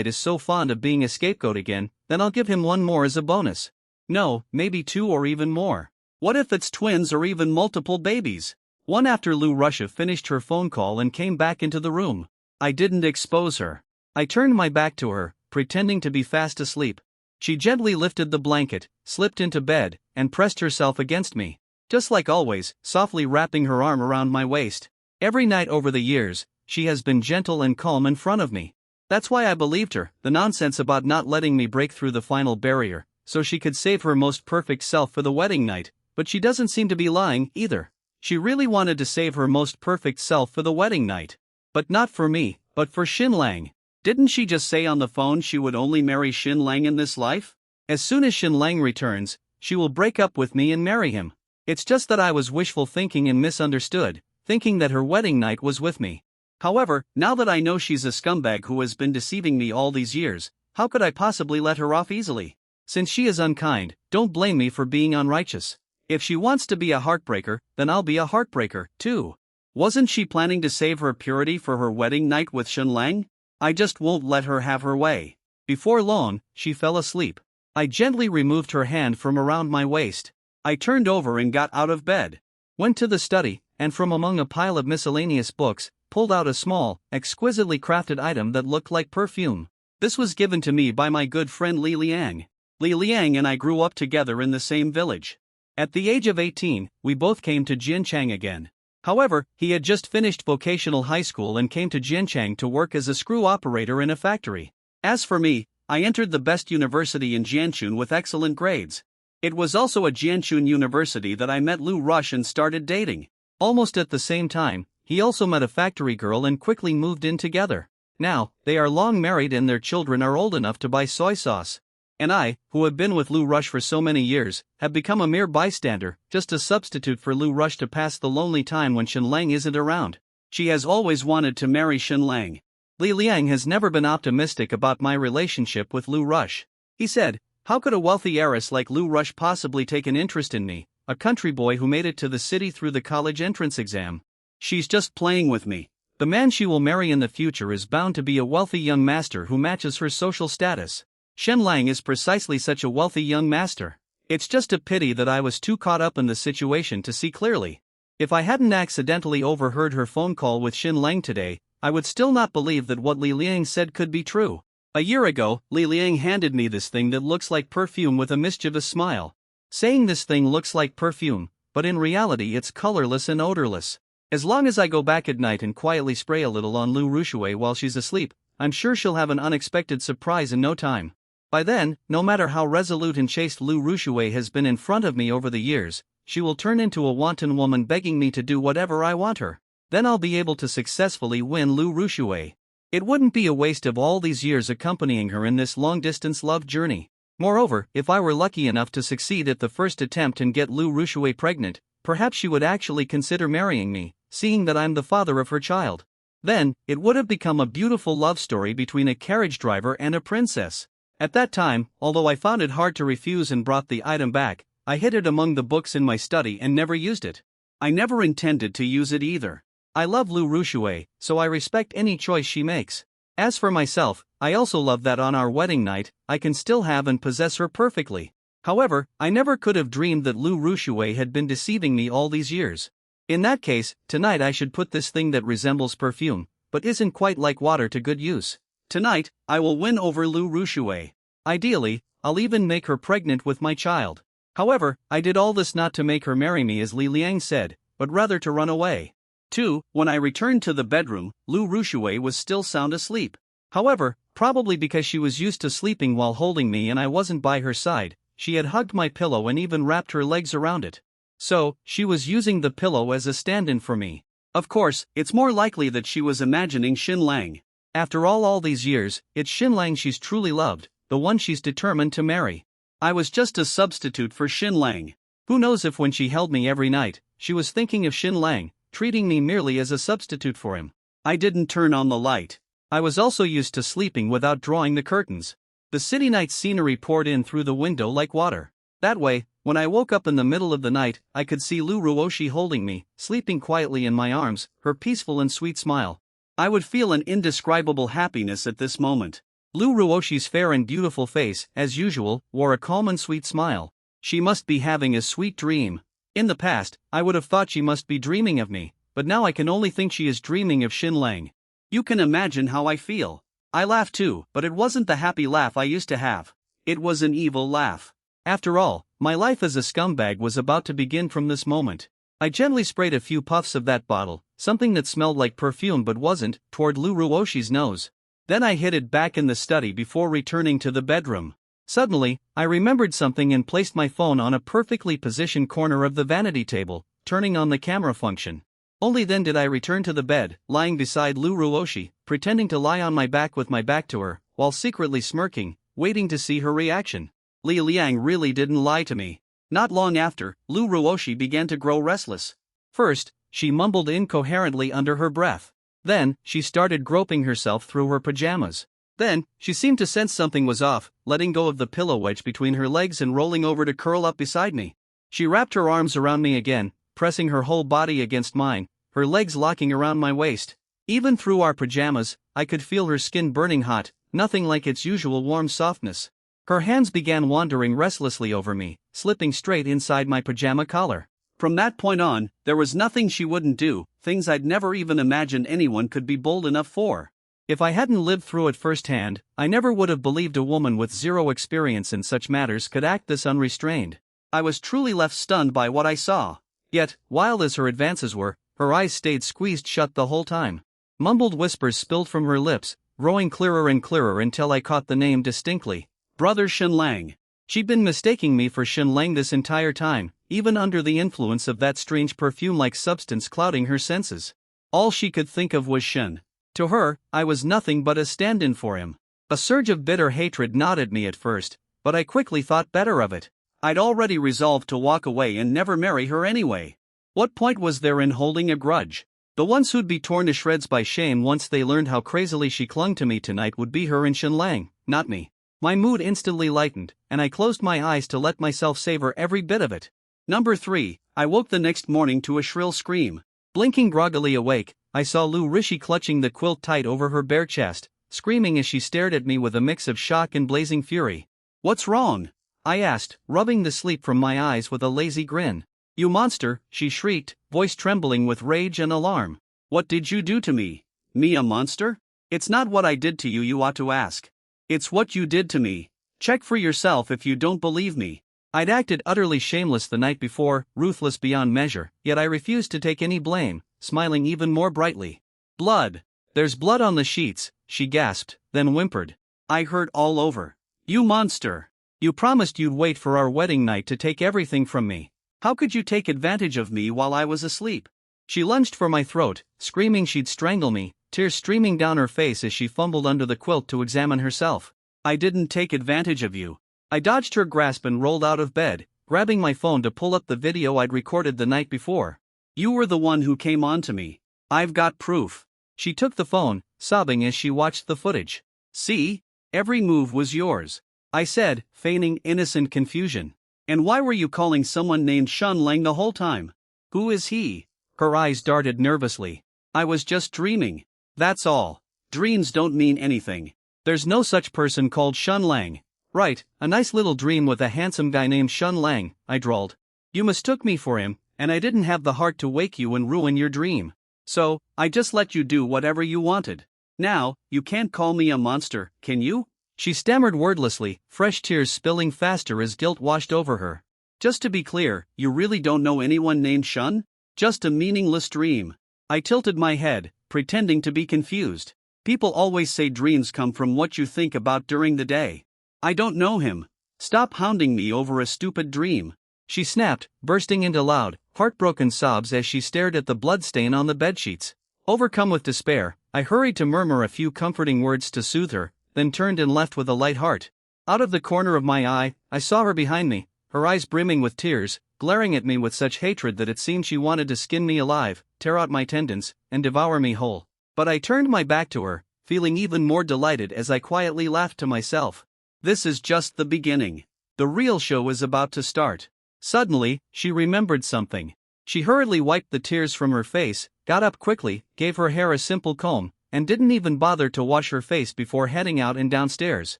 is so fond of being a scapegoat again, then I'll give him one more as a bonus. No, maybe two or even more. What if it's twins or even multiple babies? One after Lou Russia finished her phone call and came back into the room. I didn't expose her. I turned my back to her, pretending to be fast asleep. She gently lifted the blanket, slipped into bed, and pressed herself against me. Just like always, softly wrapping her arm around my waist. Every night over the years, she has been gentle and calm in front of me. That's why I believed her, the nonsense about not letting me break through the final barrier, so she could save her most perfect self for the wedding night, but she doesn't seem to be lying, either. She really wanted to save her most perfect self for the wedding night. But not for me, but for Xin Lang. Didn't she just say on the phone she would only marry Xin Lang in this life? As soon as Xin Lang returns, she will break up with me and marry him. It's just that I was wishful thinking and misunderstood, thinking that her wedding night was with me. However, now that I know she's a scumbag who has been deceiving me all these years, how could I possibly let her off easily? Since she is unkind, don't blame me for being unrighteous. If she wants to be a heartbreaker, then I'll be a heartbreaker, too. Wasn't she planning to save her purity for her wedding night with Xin Lang? I just won't let her have her way. Before long, she fell asleep. I gently removed her hand from around my waist. I turned over and got out of bed. Went to the study, and from among a pile of miscellaneous books, pulled out a small, exquisitely crafted item that looked like perfume. This was given to me by my good friend Li Liang. Li Liang and I grew up together in the same village. At the age of 18, we both came to Jianchang again. However, he had just finished vocational high school and came to Jianchang to work as a screw operator in a factory. As for me, I entered the best university in Jianchun with excellent grades. It was also at Jianchun University that I met Lou Rush and started dating. Almost at the same time, he also met a factory girl and quickly moved in together. Now, they are long married and their children are old enough to buy soy sauce. And I, who have been with Lou Rush for so many years, have become a mere bystander, just a substitute for Lou Rush to pass the lonely time when Xin Lang isn't around. She has always wanted to marry Xin Lang. Li Liang has never been optimistic about my relationship with Lou Rush. He said, "How could a wealthy heiress like Lou Rush possibly take an interest in me, a country boy who made it to the city through the college entrance exam? She's just playing with me. The man she will marry in the future is bound to be a wealthy young master who matches her social status. Xin Lang is precisely such a wealthy young master. It's just a pity that I was too caught up in the situation to see clearly. If I hadn't accidentally overheard her phone call with Xin Lang today, I would still not believe that what Li Liang said could be true. A year ago, Li Liang handed me this thing that looks like perfume with a mischievous smile. Saying this thing looks like perfume, but in reality it's colorless and odorless. As long as I go back at night and quietly spray a little on Lu Rushui while she's asleep, I'm sure she'll have an unexpected surprise in no time. By then, no matter how resolute and chaste Lu Rushui has been in front of me over the years, she will turn into a wanton woman begging me to do whatever I want her. Then I'll be able to successfully win Lu Rushui. It wouldn't be a waste of all these years accompanying her in this long-distance love journey. Moreover, if I were lucky enough to succeed at the first attempt and get Lu Rushui pregnant, perhaps she would actually consider marrying me, seeing that I'm the father of her child. Then, it would have become a beautiful love story between a carriage driver and a princess. At that time, although I found it hard to refuse and brought the item back, I hid it among the books in my study and never used it. I never intended to use it either. I love Lu Rushui, so I respect any choice she makes. As for myself, I also love that on our wedding night, I can still have and possess her perfectly. However, I never could have dreamed that Lu Rushui had been deceiving me all these years. In that case, tonight I should put this thing that resembles perfume, but isn't quite like water to good use. Tonight, I will win over Lu Rushui. Ideally, I'll even make her pregnant with my child. However, I did all this not to make her marry me as Li Liang said, but rather to run away. 2. When I returned to the bedroom, Lu Rushui was still sound asleep. However, probably because she was used to sleeping while holding me and I wasn't by her side, she had hugged my pillow and even wrapped her legs around it. So, she was using the pillow as a stand-in for me. Of course, it's more likely that she was imagining Xin Lang. After all these years, it's Xin Lang she's truly loved, the one she's determined to marry. I was just a substitute for Xin Lang. Who knows if when she held me every night, she was thinking of Xin Lang, treating me merely as a substitute for him. I didn't turn on the light. I was also used to sleeping without drawing the curtains. The city night scenery poured in through the window like water. That way, when I woke up in the middle of the night, I could see Lu Ruoshi holding me, sleeping quietly in my arms, her peaceful and sweet smile. I would feel an indescribable happiness at this moment. Lu Ruoshi's fair and beautiful face, as usual, wore a calm and sweet smile. She must be having a sweet dream. In the past, I would have thought she must be dreaming of me, but now I can only think she is dreaming of Xin Lang. You can imagine how I feel. I laughed too, but it wasn't the happy laugh I used to have. It was an evil laugh. After all, my life as a scumbag was about to begin from this moment. I gently sprayed a few puffs of that bottle, something that smelled like perfume but wasn't, toward Lu Ruoshi's nose. Then I hid it back in the study before returning to the bedroom. Suddenly, I remembered something and placed my phone on a perfectly positioned corner of the vanity table, turning on the camera function. Only then did I return to the bed, lying beside Lu Ruoshi, pretending to lie on my back with my back to her, while secretly smirking, waiting to see her reaction. Li Liang really didn't lie to me. Not long after, Lu Ruoshi began to grow restless. First, she mumbled incoherently under her breath. Then, she started groping herself through her pajamas. Then, she seemed to sense something was off, letting go of the pillow wedge between her legs and rolling over to curl up beside me. She wrapped her arms around me again, pressing her whole body against mine, her legs locking around my waist. Even through our pajamas, I could feel her skin burning hot, nothing like its usual warm softness. Her hands began wandering restlessly over me, slipping straight inside my pajama collar. From that point on, there was nothing she wouldn't do, things I'd never even imagined anyone could be bold enough for. If I hadn't lived through it firsthand, I never would have believed a woman with zero experience in such matters could act this unrestrained. I was truly left stunned by what I saw. Yet, wild as her advances were, her eyes stayed squeezed shut the whole time. Mumbled whispers spilled from her lips, growing clearer and clearer until I caught the name distinctly. Brother Xin Lang. She'd been mistaking me for Xin Lang this entire time, even under the influence of that strange perfume-like substance clouding her senses. All she could think of was Xin. To her, I was nothing but a stand-in for him. A surge of bitter hatred gnawed at me at first, but I quickly thought better of it. I'd already resolved to walk away and never marry her anyway. What point was there in holding a grudge? The ones who'd be torn to shreds by shame once they learned how crazily she clung to me tonight would be her and Xin Lang, not me. My mood instantly lightened, and I closed my eyes to let myself savor every bit of it. Number 3, I woke the next morning to a shrill scream. Blinking groggily awake, I saw Lu Rishi clutching the quilt tight over her bare chest, screaming as she stared at me with a mix of shock and blazing fury. "What's wrong?" I asked, rubbing the sleep from my eyes with a lazy grin. "You monster," she shrieked, voice trembling with rage and alarm. "What did you do to me? Me a monster? It's not what I did to you you ought to ask. It's what you did to me. Check for yourself if you don't believe me." I'd acted utterly shameless the night before, ruthless beyond measure, yet I refused to take any blame, smiling even more brightly. "Blood. There's blood on the sheets," she gasped, then whimpered. "I hurt all over. You monster. You promised you'd wait for our wedding night to take everything from me. How could you take advantage of me while I was asleep?" She lunged for my throat, screaming she'd strangle me, tears streaming down her face as she fumbled under the quilt to examine herself. "I didn't take advantage of you." I dodged her grasp and rolled out of bed, grabbing my phone to pull up the video I'd recorded the night before. "You were the one who came on to me. I've got proof." She took the phone, sobbing as she watched the footage. "See? Every move was yours," I said, feigning innocent confusion. "And why were you calling someone named Xin Lang the whole time? Who is he?" Her eyes darted nervously. "I was just dreaming. That's all. Dreams don't mean anything. There's no such person called Xin Lang." "Right, a nice little dream with a handsome guy named Xin Lang," I drawled. "You mistook me for him, and I didn't have the heart to wake you and ruin your dream. So, I just let you do whatever you wanted. Now, you can't call me a monster, can you?" She stammered wordlessly, fresh tears spilling faster as guilt washed over her. "Just to be clear, you really don't know anyone named Xin? Just a meaningless dream." I tilted my head, pretending to be confused. "People always say dreams come from what you think about during the day. I don't know him. Stop hounding me over a stupid dream." She snapped, bursting into loud, heartbroken sobs as she stared at the bloodstain on the bedsheets. Overcome with despair, I hurried to murmur a few comforting words to soothe her, then turned and left with a light heart. Out of the corner of my eye, I saw her behind me, her eyes brimming with tears, glaring at me with such hatred that it seemed she wanted to skin me alive, tear out my tendons, and devour me whole. But I turned my back to her, feeling even more delighted as I quietly laughed to myself. This is just the beginning. The real show is about to start. Suddenly, she remembered something. She hurriedly wiped the tears from her face, got up quickly, gave her hair a simple comb, and didn't even bother to wash her face before heading out and downstairs.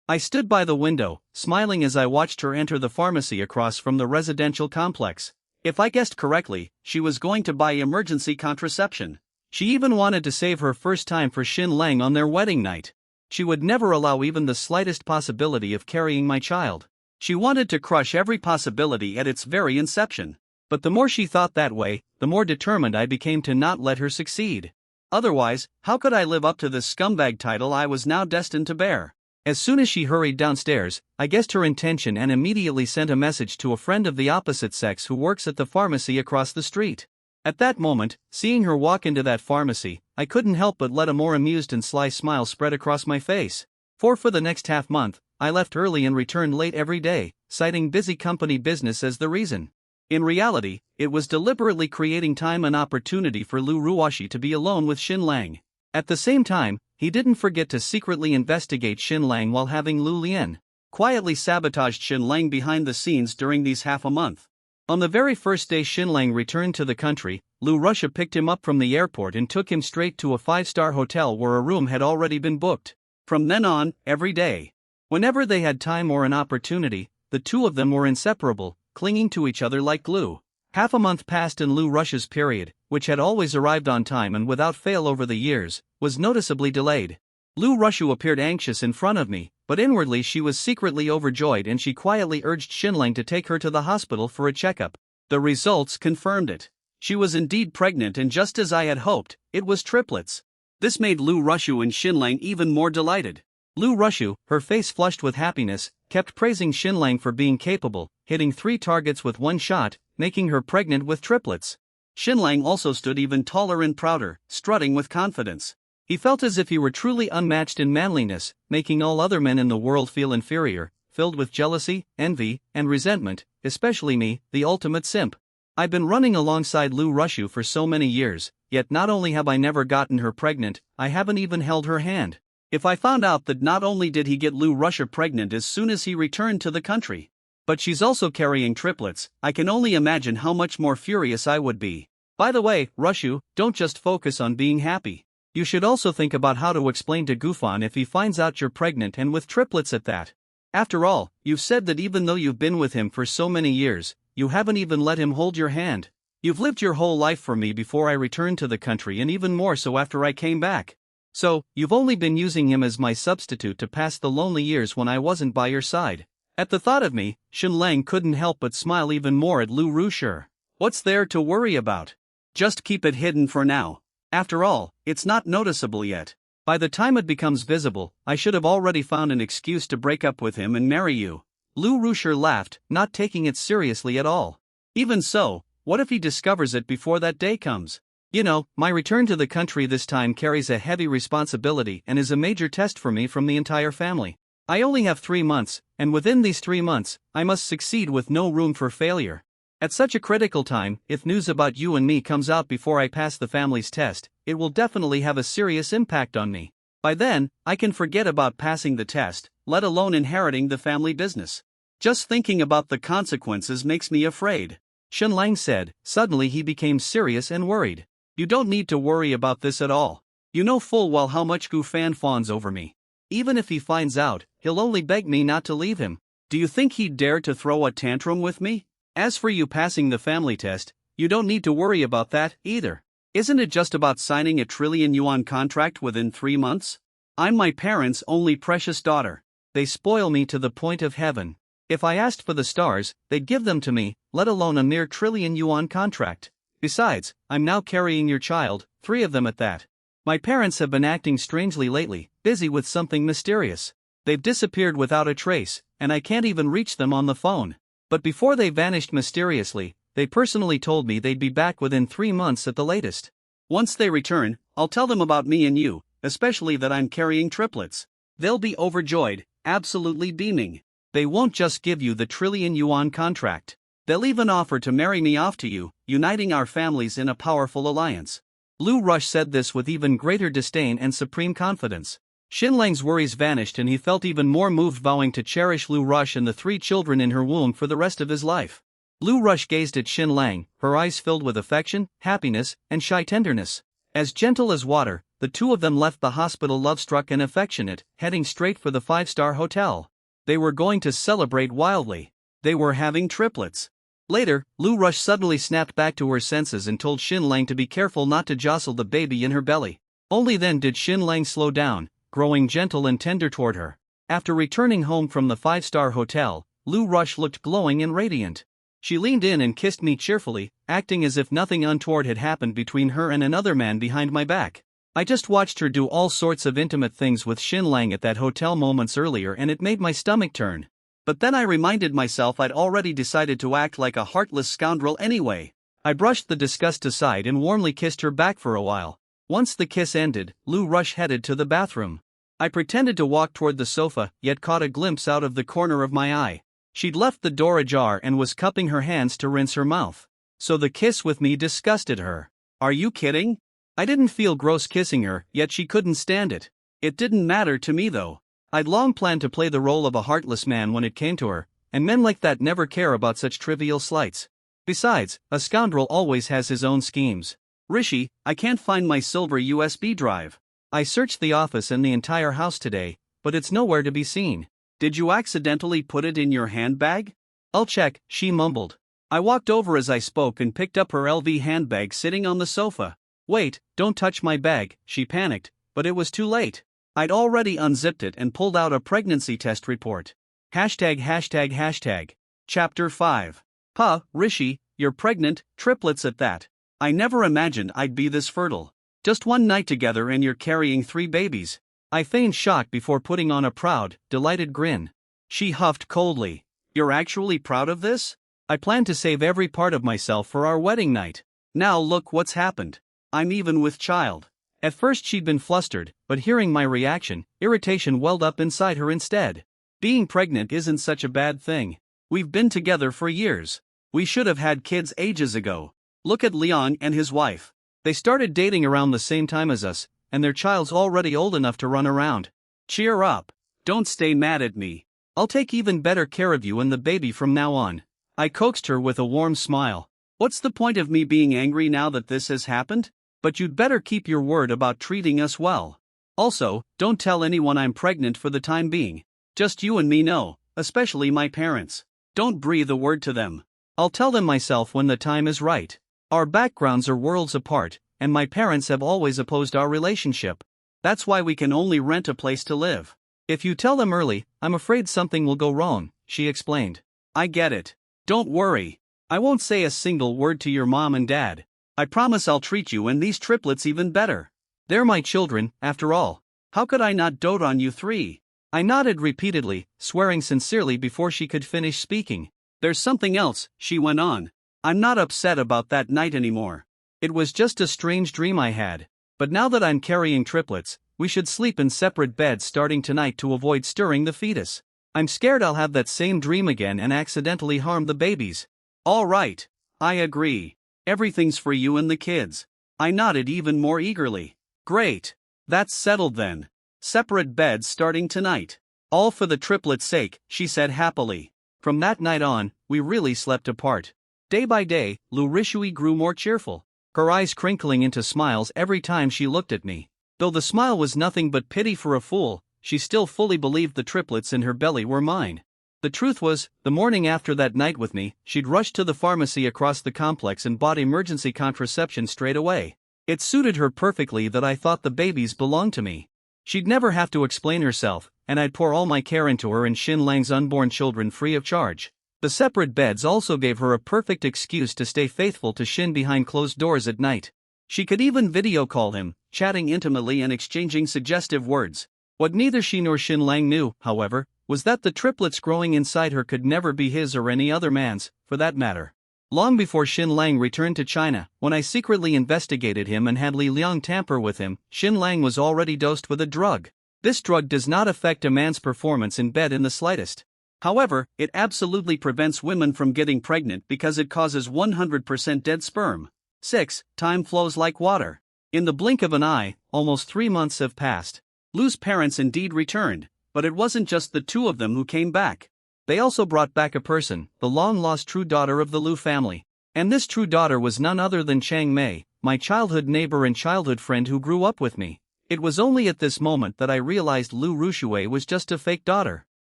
I stood by the window, smiling as I watched her enter the pharmacy across from the residential complex. If I guessed correctly, she was going to buy emergency contraception. She even wanted to save her first time for Xin Lang on their wedding night. She would never allow even the slightest possibility of carrying my child. She wanted to crush every possibility at its very inception. But the more she thought that way, the more determined I became to not let her succeed. Otherwise, how could I live up to this scumbag title I was now destined to bear? As soon as she hurried downstairs, I guessed her intention and immediately sent a message to a friend of the opposite sex who works at the pharmacy across the street. At that moment, seeing her walk into that pharmacy, I couldn't help but let a more amused and sly smile spread across my face. For the next half-month, I left early and returned late every day, citing busy company business as the reason. In reality, it was deliberately creating time and opportunity for Lu Ruoshi to be alone with Xin Lang. At the same time, he didn't forget to secretly investigate Xin Lang while having Lu Lian quietly sabotaged Xin Lang behind the scenes during these half a month. On the very first day Xin Lang returned to the country, Lu Russia picked him up from the airport and took him straight to a 5-star hotel where a room had already been booked. From then on, every day, whenever they had time or an opportunity, the two of them were inseparable, clinging to each other like glue. Half a month passed and Lu Russia's period, which had always arrived on time and without fail over the years, was noticeably delayed. Lu Russia appeared anxious in front of me, but inwardly she was secretly overjoyed and she quietly urged Xin Lang to take her to the hospital for a checkup. The results confirmed it. She was indeed pregnant and just as I had hoped, it was triplets. This made Lu Russia and Xin Lang even more delighted. Lu Russia, her face flushed with happiness, kept praising Xin Lang for being capable, hitting 3 targets with 1 shot, making her pregnant with triplets. Xin Lang also stood even taller and prouder, strutting with confidence. He felt as if he were truly unmatched in manliness, making all other men in the world feel inferior, filled with jealousy, envy, and resentment, especially me, the ultimate simp. I've been running alongside Lu Russia for so many years, yet not only have I never gotten her pregnant, I haven't even held her hand. If I found out that not only did he get Lu Russia pregnant as soon as he returned to the country, but she's also carrying triplets, I can only imagine how much more furious I would be. By the way, Russia, don't just focus on being happy. You should also think about how to explain to Gufan if he finds out you're pregnant and with triplets at that. After all, you've said that even though you've been with him for so many years, you haven't even let him hold your hand. You've lived your whole life for me before I returned to the country and even more so after I came back. So, you've only been using him as my substitute to pass the lonely years when I wasn't by your side. At the thought of me, Xin Lang couldn't help but smile even more at Lu Russia. What's there to worry about? Just keep it hidden for now. After all, it's not noticeable yet. By the time it becomes visible, I should have already found an excuse to break up with him and marry you. Lu Russia laughed, not taking it seriously at all. Even so, what if he discovers it before that day comes? You know, my return to the country this time carries a heavy responsibility and is a major test for me from the entire family. I only have 3 months, and within these 3 months, I must succeed with no room for failure. At such a critical time, if news about you and me comes out before I pass the family's test, it will definitely have a serious impact on me. By then, I can forget about passing the test, let alone inheriting the family business. Just thinking about the consequences makes me afraid. Xin Lang said. Suddenly he became serious and worried. You don't need to worry about this at all. You know full well how much Gu Fan fawns over me. Even if he finds out, he'll only beg me not to leave him. Do you think he'd dare to throw a tantrum with me? As for you passing the family test, you don't need to worry about that, either. Isn't it just about signing a trillion yuan contract within 3 months? I'm my parents' only precious daughter. They spoil me to the point of heaven. If I asked for the stars, they'd give them to me, let alone a mere trillion yuan contract. Besides, I'm now carrying your child, 3 of them at that. My parents have been acting strangely lately, busy with something mysterious. They've disappeared without a trace, and I can't even reach them on the phone. But before they vanished mysteriously, they personally told me they'd be back within 3 months at the latest. Once they return, I'll tell them about me and you, especially that I'm carrying triplets. They'll be overjoyed, absolutely beaming. They won't just give you the trillion-yuan contract. They'll even offer to marry me off to you, uniting our families in a powerful alliance. Lu Rush said this with even greater disdain and supreme confidence. Xin Lang's worries vanished and he felt even more moved, vowing to cherish Lu Rush and the 3 children in her womb for the rest of his life. Lu Rush gazed at Xin Lang, her eyes filled with affection, happiness, and shy tenderness. As gentle as water, the two of them left the hospital love-struck and affectionate, heading straight for the 5-star hotel. They were going to celebrate wildly. They were having triplets. Later, Lu Rush suddenly snapped back to her senses and told Xin Lang to be careful not to jostle the baby in her belly. Only then did Xin Lang slow down, growing gentle and tender toward her. After returning home from the 5-star hotel, Lu Rush looked glowing and radiant. She leaned in and kissed me cheerfully, acting as if nothing untoward had happened between her and another man behind my back. I just watched her do all sorts of intimate things with Xin Lang at that hotel moments earlier and it made my stomach turn. But then I reminded myself I'd already decided to act like a heartless scoundrel anyway. I brushed the disgust aside and warmly kissed her back for a while. Once the kiss ended, Lu Rush headed to the bathroom. I pretended to walk toward the sofa, yet caught a glimpse out of the corner of my eye. She'd left the door ajar and was cupping her hands to rinse her mouth. So the kiss with me disgusted her. Are you kidding? I didn't feel gross kissing her, yet she couldn't stand it. It didn't matter to me though. I'd long planned to play the role of a heartless man when it came to her, and men like that never care about such trivial slights. Besides, a scoundrel always has his own schemes. Rishi, I can't find my silver USB drive. I searched the office and the entire house today, but it's nowhere to be seen. Did you accidentally put it in your handbag? I'll check, she mumbled. I walked over as I spoke and picked up her LV handbag sitting on the sofa. Wait, don't touch my bag, she panicked, but it was too late. I'd already unzipped it and pulled out a pregnancy test report. ####. Chapter 5. Pa, Rishi, you're pregnant, triplets at that. I never imagined I'd be this fertile. Just one night together and you're carrying 3 babies. I feigned shock before putting on a proud, delighted grin. She huffed coldly. You're actually proud of this? I planned to save every part of myself for our wedding night. Now look what's happened. I'm even with child. At first she'd been flustered, but hearing my reaction, irritation welled up inside her instead. Being pregnant isn't such a bad thing. We've been together for years. We should have had kids ages ago. Look at Leon and his wife. They started dating around the same time as us, and their child's already old enough to run around. Cheer up. Don't stay mad at me. I'll take even better care of you and the baby from now on. I coaxed her with a warm smile. What's the point of me being angry now that this has happened? But you'd better keep your word about treating us well. Also, don't tell anyone I'm pregnant for the time being. Just you and me know, especially my parents. Don't breathe a word to them. I'll tell them myself when the time is right. Our backgrounds are worlds apart, and my parents have always opposed our relationship. That's why we can only rent a place to live. If you tell them early, I'm afraid something will go wrong, she explained. I get it. Don't worry. I won't say a single word to your mom and dad. I promise I'll treat you and these triplets even better. They're my children, after all. How could I not dote on you 3? I nodded repeatedly, swearing sincerely before she could finish speaking. There's something else, she went on. I'm not upset about that night anymore. It was just a strange dream I had. But now that I'm carrying triplets, we should sleep in separate beds starting tonight to avoid stirring the fetus. I'm scared I'll have that same dream again and accidentally harm the babies. All right. I agree. Everything's for you and the kids. I nodded even more eagerly. Great. That's settled then. Separate beds starting tonight. All for the triplets' sake, she said happily. From that night on, we really slept apart. Day by day, Lu Rishui grew more cheerful, her eyes crinkling into smiles every time she looked at me. Though the smile was nothing but pity for a fool, she still fully believed the triplets in her belly were mine. The truth was, the morning after that night with me, she'd rushed to the pharmacy across the complex and bought emergency contraception straight away. It suited her perfectly that I thought the babies belonged to me. She'd never have to explain herself, and I'd pour all my care into her and Xin Lang's unborn children free of charge. The separate beds also gave her a perfect excuse to stay faithful to Xin behind closed doors at night. She could even video call him, chatting intimately and exchanging suggestive words. What neither she nor Xin Lang knew, however, was that the triplets growing inside her could never be his or any other man's, for that matter. Long before Xin Lang returned to China, when I secretly investigated him and had Li Liang tamper with him, Xin Lang was already dosed with a drug. This drug does not affect a man's performance in bed in the slightest. However, it absolutely prevents women from getting pregnant because it causes 100% dead sperm. 6. Time flows like water. In the blink of an eye, almost 3 months have passed. Lou's parents indeed returned, but it wasn't just the two of them who came back. They also brought back a person, the long-lost true daughter of the Lou family. And this true daughter was none other than Chang Mei, my childhood neighbor and childhood friend who grew up with me. It was only at this moment that I realized Lou Rushui was just a fake daughter.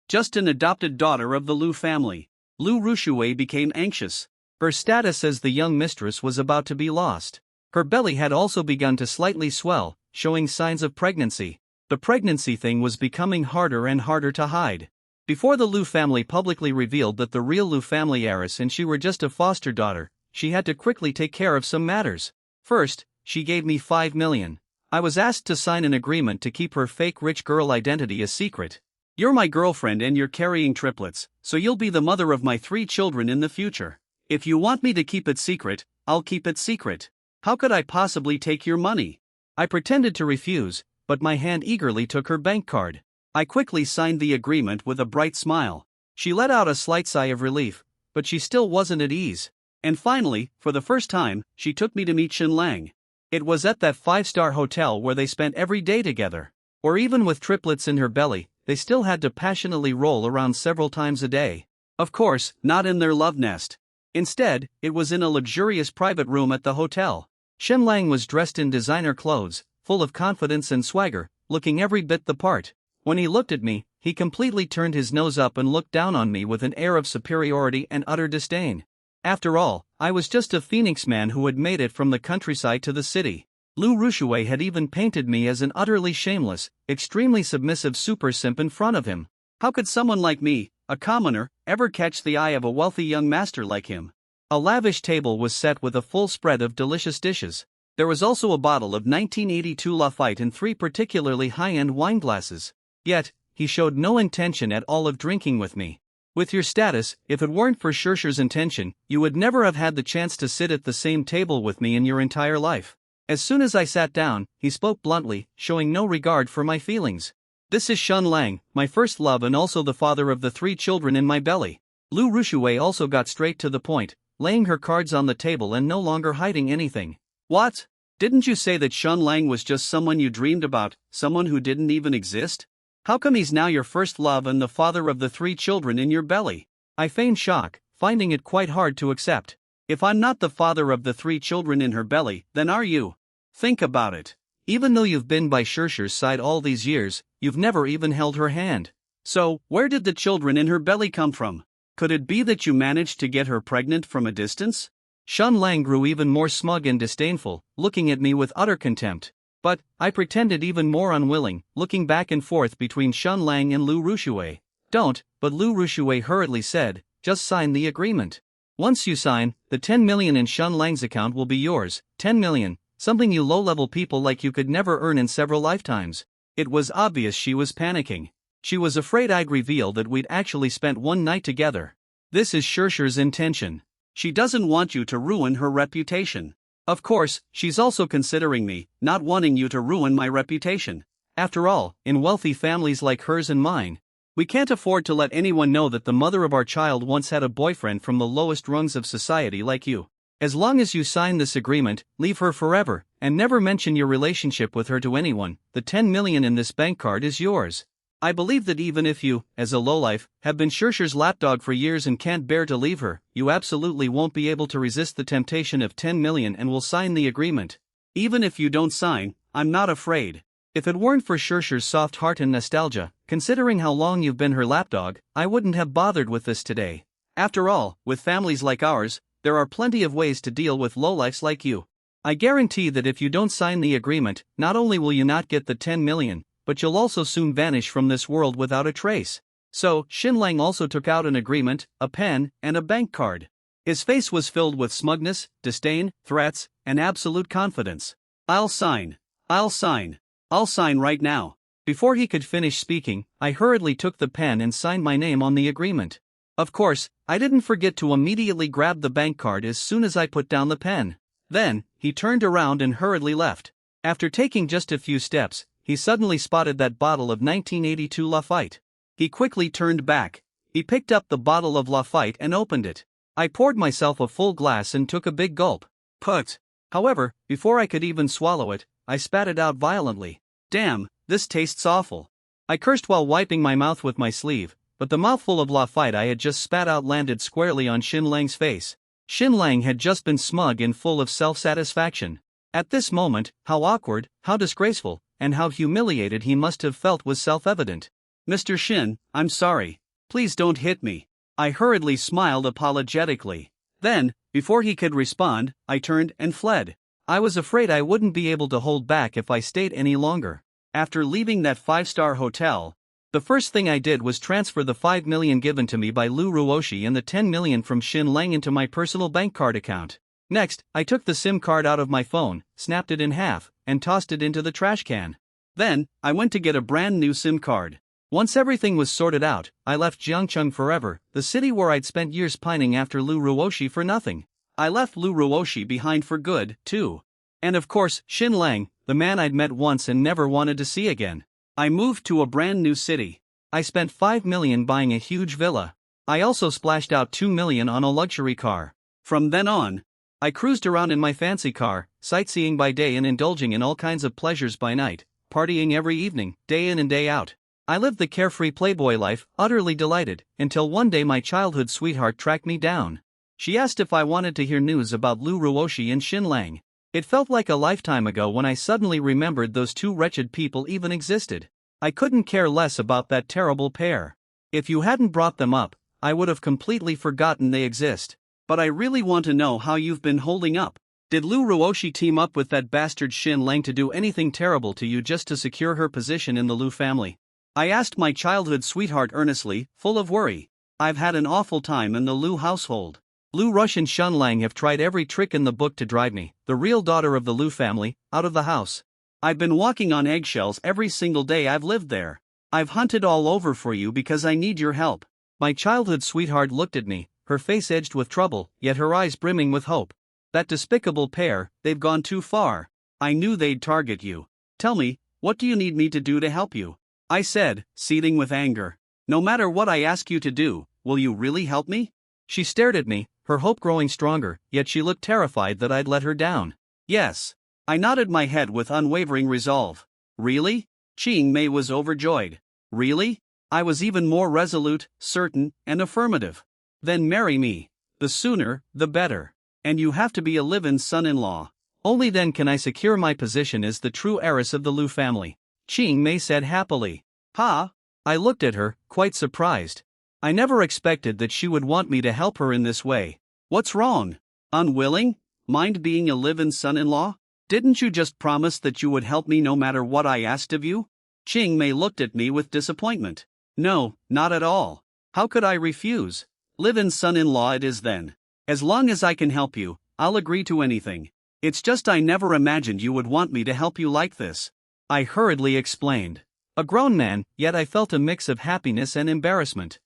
Just an adopted daughter of the Lou family. Lou Rushui became anxious. Her status as the young mistress was about to be lost. Her belly had also begun to slightly swell, showing signs of pregnancy. The pregnancy thing was becoming harder and harder to hide. Before the Lou family publicly revealed that the real Lou family heiress and she were just a foster daughter, she had to quickly take care of some matters. First, she gave me 5 million. I was asked to sign an agreement to keep her fake rich girl identity a secret. You're my girlfriend and you're carrying triplets, so you'll be the mother of my 3 children in the future. If you want me to keep it secret, I'll keep it secret. How could I possibly take your money? I pretended to refuse, but my hand eagerly took her bank card. I quickly signed the agreement with a bright smile. She let out a slight sigh of relief, but she still wasn't at ease. And finally, for the first time, she took me to meet Shen Lang. It was at that 5-star hotel where they spent every day together. Or even with triplets in her belly, they still had to passionately roll around several times a day. Of course, not in their love nest. Instead, it was in a luxurious private room at the hotel. Shen Lang was dressed in designer clothes, full of confidence and swagger, looking every bit the part. When he looked at me, he completely turned his nose up and looked down on me with an air of superiority and utter disdain. After all, I was just a Phoenix man who had made it from the countryside to the city. Lou Rushui had even painted me as an utterly shameless, extremely submissive super simp in front of him. How could someone like me, a commoner, ever catch the eye of a wealthy young master like him? A lavish table was set with a full spread of delicious dishes. There was also a bottle of 1982 Lafite and 3 particularly high-end wine glasses. Yet, he showed no intention at all of drinking with me. With your status, if it weren't for Shershur's intention, you would never have had the chance to sit at the same table with me in your entire life. As soon as I sat down, he spoke bluntly, showing no regard for my feelings. This is Shen Lang, my first love and also the father of the 3 children in my belly. Lou Rushui also got straight to the point, laying her cards on the table and no longer hiding anything. What? Didn't you say that Shen Lang was just someone you dreamed about, someone who didn't even exist? How come he's now your first love and the father of the 3 children in your belly? I feigned shock, finding it quite hard to accept. If I'm not the father of the 3 children in her belly, then are you? Think about it. Even though you've been by Shershur's side all these years, you've never even held her hand. So, where did the children in her belly come from? Could it be that you managed to get her pregnant from a distance? Shen Lang grew even more smug and disdainful, looking at me with utter contempt. But, I pretended even more unwilling, looking back and forth between Shen Lang and Lou Rushui. Don't, but Lou Rushui hurriedly said, just sign the agreement. Once you sign, the 10 million in Shen Lang's account will be yours. 10 million, something you low-level people like you could never earn in several lifetimes. It was obvious she was panicking. She was afraid I'd reveal that we'd actually spent one night together. This is Shershur's intention. She doesn't want you to ruin her reputation. Of course, she's also considering me, not wanting you to ruin my reputation. After all, in wealthy families like hers and mine, we can't afford to let anyone know that the mother of our child once had a boyfriend from the lowest rungs of society like you. As long as you sign this agreement, leave her forever, and never mention your relationship with her to anyone, the 10 million in this bank card is yours. I believe that even if you, as a lowlife, have been Shershur's lapdog for years and can't bear to leave her, you absolutely won't be able to resist the temptation of 10 million and will sign the agreement. Even if you don't sign, I'm not afraid. If it weren't for Shershur's soft heart and nostalgia, considering how long you've been her lapdog, I wouldn't have bothered with this today. After all, with families like ours, there are plenty of ways to deal with lowlifes like you. I guarantee that if you don't sign the agreement, not only will you not get the 10 million, but you'll also soon vanish from this world without a trace. So, Shen Lang also took out an agreement, a pen, and a bank card. His face was filled with smugness, disdain, threats, and absolute confidence. I'll sign right now. Before he could finish speaking, I hurriedly took the pen and signed my name on the agreement. Of course, I didn't forget to immediately grab the bank card as soon as I put down the pen. Then, he turned around and hurriedly left. After taking just a few steps, he suddenly spotted that bottle of 1982 Lafite. He quickly turned back. He picked up the bottle of Lafite and opened it. I poured myself a full glass and took a big gulp. Put. However, before I could even swallow it, I spat it out violently. Damn, this tastes awful. I cursed while wiping my mouth with my sleeve, but the mouthful of Lafite I had just spat out landed squarely on Xin Lang's face. Xin Lang had just been smug and full of self-satisfaction. At this moment, how awkward, how disgraceful, and how humiliated he must have felt was self-evident. Mr. Xin, I'm sorry. Please don't hit me. I hurriedly smiled apologetically. Then, before he could respond, I turned and fled. I was afraid I wouldn't be able to hold back if I stayed any longer. After leaving that 5-star hotel, the first thing I did was transfer the 5 million given to me by Lu Ruoshi and the 10 million from Xin Lang into my personal bank card account. Next, I took the SIM card out of my phone, snapped it in half, and tossed it into the trash can. Then, I went to get a brand new SIM card. Once everything was sorted out, I left Jiangcheng forever, the city where I'd spent years pining after Lu Ruoshi for nothing. I left Lu Ruoshi behind for good, too. And of course, Xin Lang, the man I'd met once and never wanted to see again. I moved to a brand new city. I spent 5 million buying a huge villa. I also splashed out 2 million on a luxury car. From then on, I cruised around in my fancy car, sightseeing by day and indulging in all kinds of pleasures by night, partying every evening, day in and day out. I lived the carefree playboy life, utterly delighted, until one day my childhood sweetheart tracked me down. She asked if I wanted to hear news about Lu Ruoshi and Xin Lang. It felt like a lifetime ago when I suddenly remembered those two wretched people even existed. I couldn't care less about that terrible pair. If you hadn't brought them up, I would have completely forgotten they exist. But I really want to know how you've been holding up. Did Lu Ruoshi team up with that bastard Xin Lang to do anything terrible to you just to secure her position in the Lu family? I asked my childhood sweetheart earnestly, full of worry. I've had an awful time in the Lu household. Lu Rush and Xin Lang have tried every trick in the book to drive me, the real daughter of the Lu family, out of the house. I've been walking on eggshells every single day I've lived there. I've hunted all over for you because I need your help. My childhood sweetheart looked at me, her face edged with trouble, yet her eyes brimming with hope. That despicable pair, they've gone too far. I knew they'd target you. Tell me, what do you need me to do to help you? I said, seething with anger. No matter what I ask you to do, will you really help me? She stared at me, her hope growing stronger, yet she looked terrified that I'd let her down. Yes. I nodded my head with unwavering resolve. Really? Qing Mei was overjoyed. Really? I was even more resolute, certain, and affirmative. Then marry me. The sooner, the better. And you have to be a live-in son-in-law. Only then can I secure my position as the true heiress of the Lu family. Qing Mei said happily. Ha! I looked at her, quite surprised. I never expected that she would want me to help her in this way. What's wrong? Unwilling? Mind being a live-in son-in-law? Didn't you just promise that you would help me no matter what I asked of you? Qing Mei looked at me with disappointment. No, not at all. How could I refuse? Live-in son-in-law it is then. As long as I can help you, I'll agree to anything. It's just I never imagined you would want me to help you like this. I hurriedly explained. A grown man, yet I felt a mix of happiness and embarrassment.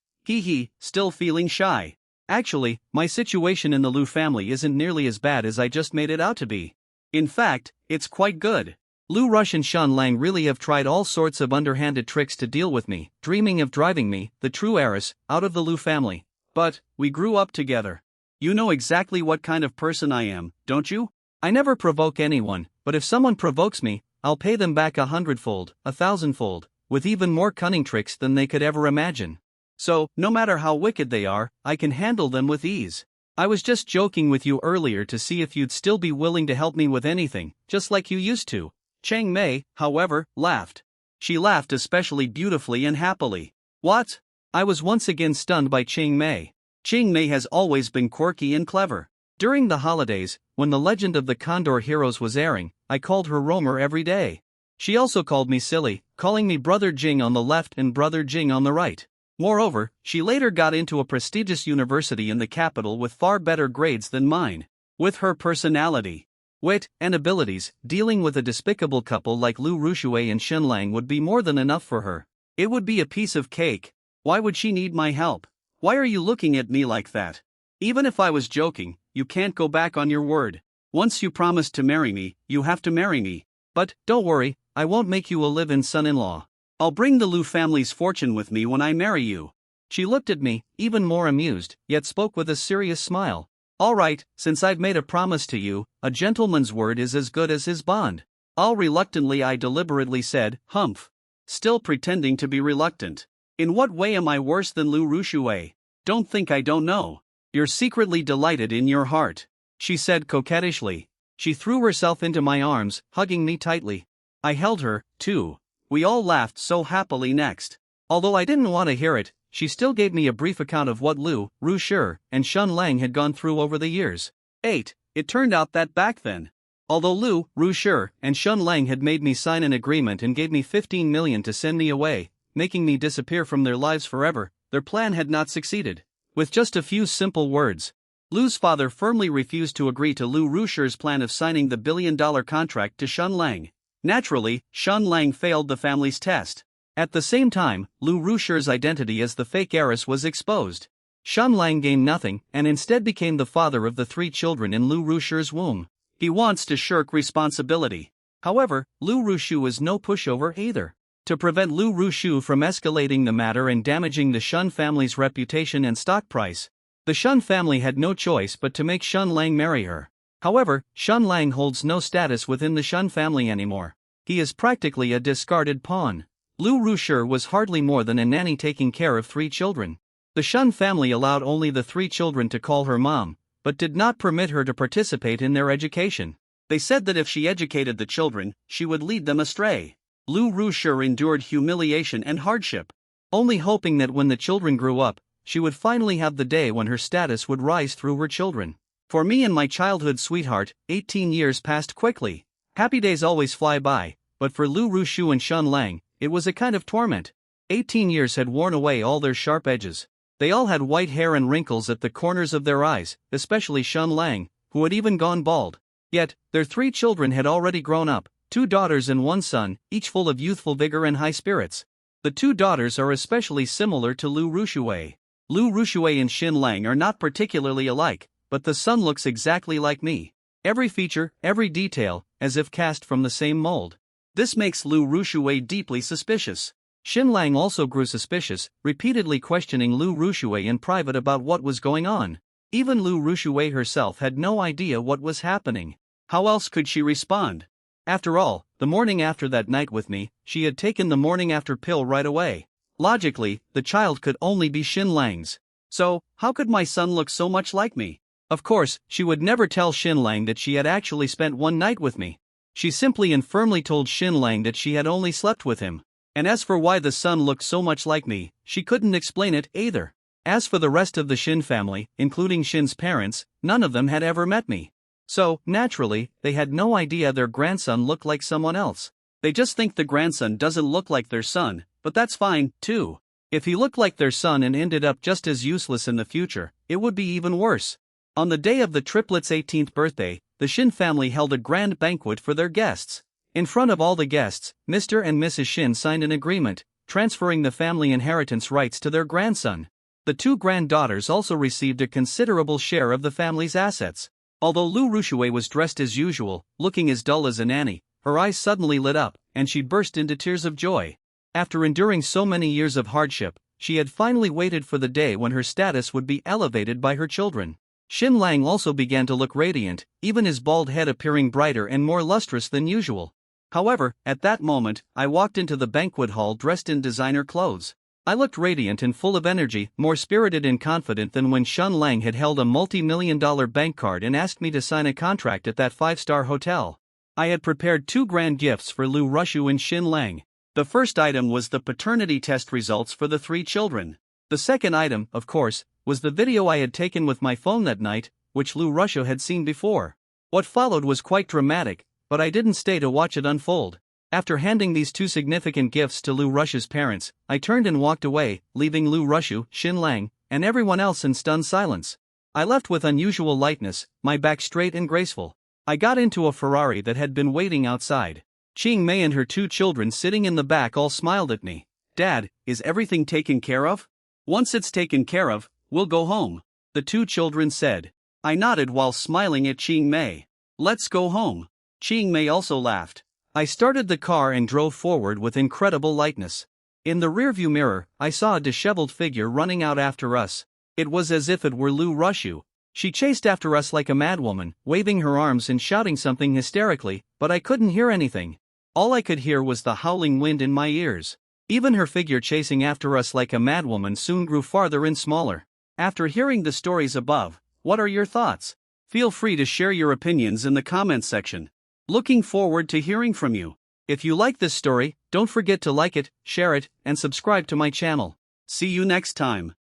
Still feeling shy. Actually, my situation in the Lu family isn't nearly as bad as I just made it out to be. In fact, it's quite good. Lu Rush and Xin Lang really have tried all sorts of underhanded tricks to deal with me, dreaming of driving me, the true heiress, out of the Lu family. But, we grew up together. You know exactly what kind of person I am, don't you? I never provoke anyone, but if someone provokes me, I'll pay them back 100-fold, 1,000-fold, with even more cunning tricks than they could ever imagine. So, no matter how wicked they are, I can handle them with ease. I was just joking with you earlier to see if you'd still be willing to help me with anything, just like you used to. Chang Mei, however, laughed. She laughed especially beautifully and happily. What? I was once again stunned by Chang Mei. Chang Mei has always been quirky and clever. During the holidays, when The Legend of the Condor Heroes was airing, I called her Romer every day. She also called me silly, calling me Brother Jing on the left and Brother Jing on the right. Moreover, she later got into a prestigious university in the capital with far better grades than mine. With her personality, wit, and abilities, dealing with a despicable couple like Lu Ruxue and Xin Lang would be more than enough for her. It would be a piece of cake. Why would she need my help? Why are you looking at me like that? Even if I was joking, you can't go back on your word. Once you promised to marry me, you have to marry me. But, don't worry, I won't make you a live-in son-in-law. I'll bring the Lu family's fortune with me when I marry you. She looked at me, even more amused, yet spoke with a serious smile. All right, since I've made a promise to you, a gentleman's word is as good as his bond. All reluctantly I deliberately said, humph. Still pretending to be reluctant. In what way am I worse than Lu Rushue? Don't think I don't know. You're secretly delighted in your heart, she said coquettishly. She threw herself into my arms, hugging me tightly. I held her, too. We all laughed so happily next. Although I didn't want to hear it, she still gave me a brief account of what Lu Rushe and Shun Lang had gone through over the years. 8. It turned out that back then, although Lu Rushe and Shun Lang had made me sign an agreement and gave me 15 million to send me away, making me disappear from their lives forever, their plan had not succeeded. With just a few simple words, Lu's father firmly refused to agree to Lu Rushe's plan of signing the billion-dollar contract to Shun Lang. Naturally, Shun Lang failed the family's test. At the same time, Lu Rushe's identity as the fake heiress was exposed. Shun Lang gained nothing and instead became the father of the 3 children in Lu Rushe's womb. He wants to shirk responsibility. However, Lu Rushe is no pushover either. To prevent Lu Rushe from escalating the matter and damaging the Shun family's reputation and stock price, the Shun family had no choice but to make Shun Lang marry her. However, Shun Lang holds no status within the Shun family anymore. He is practically a discarded pawn. Lu Rushe was hardly more than a nanny taking care of 3 children. The Shun family allowed only the 3 children to call her mom, but did not permit her to participate in their education. They said that if she educated the children, she would lead them astray. Lu Rushe endured humiliation and hardship, only hoping that when the children grew up, she would finally have the day when her status would rise through her children. For me and my childhood sweetheart, 18 years passed quickly. Happy days always fly by, but for Lu Rushe and Shun Lang, it was a kind of torment. 18 years had worn away all their sharp edges. They all had white hair and wrinkles at the corners of their eyes, especially Shun Lang, who had even gone bald. Yet, their 3 children had already grown up, 2 daughters and 1 son, each full of youthful vigor and high spirits. The 2 daughters are especially similar to Lu Rushe. Lu Rushe and Shun Lang are not particularly alike, but the son looks exactly like me. Every feature, every detail, as if cast from the same mold. This makes Lu Rushe deeply suspicious. Shun Lang also grew suspicious, repeatedly questioning Lu Rushe in private about what was going on. Even Lu Rushe herself had no idea what was happening. How else could she respond? After all, the morning after that night with me, she had taken the morning after pill right away. Logically, the child could only be Shun Lang's. So, how could my son look so much like me? Of course, she would never tell Shun Lang that she had actually spent one night with me. She simply and firmly told Shun Lang that she had only slept with him. And as for why the son looked so much like me, she couldn't explain it either. As for the rest of the Shun family, including Shin's parents, none of them had ever met me. So, naturally, they had no idea their grandson looked like someone else. They just think the grandson doesn't look like their son, but that's fine, too. If he looked like their son and ended up just as useless in the future, it would be even worse. On the day of the triplets' 18th birthday, the Shin family held a grand banquet for their guests. In front of all the guests, Mr. and Mrs. Shin signed an agreement, transferring the family inheritance rights to their grandson. The 2 granddaughters also received a considerable share of the family's assets. Although Lu Rushe was dressed as usual, looking as dull as a nanny, her eyes suddenly lit up, and she burst into tears of joy. After enduring so many years of hardship, she had finally waited for the day when her status would be elevated by her children. Shun Lang also began to look radiant, even his bald head appearing brighter and more lustrous than usual. However, at that moment, I walked into the banquet hall dressed in designer clothes. I looked radiant and full of energy, more spirited and confident than when Shun Lang had held a multi-million-dollar bank card and asked me to sign a contract at that 5-star hotel. I had prepared 2 grand gifts for Lu Rushe and Shun Lang. The first item was the paternity test results for the 3 children. The second item, of course, was the video I had taken with my phone that night, which Lu Rushe had seen before. What followed was quite dramatic, but I didn't stay to watch it unfold. After handing these 2 significant gifts to Lu Rushe's parents, I turned and walked away, leaving Lu Rushe, Shun Lang, and everyone else in stunned silence. I left with unusual lightness, my back straight and graceful. I got into a Ferrari that had been waiting outside. Ching Mei and her 2 children sitting in the back all smiled at me. "Dad, is everything taken care of?" "Once it's taken care of, we'll go home," the 2 children said. I nodded while smiling at Ching Mei. "Let's go home." Ching Mei also laughed. I started the car and drove forward with incredible lightness. In the rearview mirror, I saw a disheveled figure running out after us. It was as if it were Lou Rushu. She chased after us like a madwoman, waving her arms and shouting something hysterically, but I couldn't hear anything. All I could hear was the howling wind in my ears. Even her figure chasing after us like a madwoman soon grew farther and smaller. After hearing the stories above, what are your thoughts? Feel free to share your opinions in the comments section. Looking forward to hearing from you. If you like this story, don't forget to like it, share it, and subscribe to my channel. See you next time.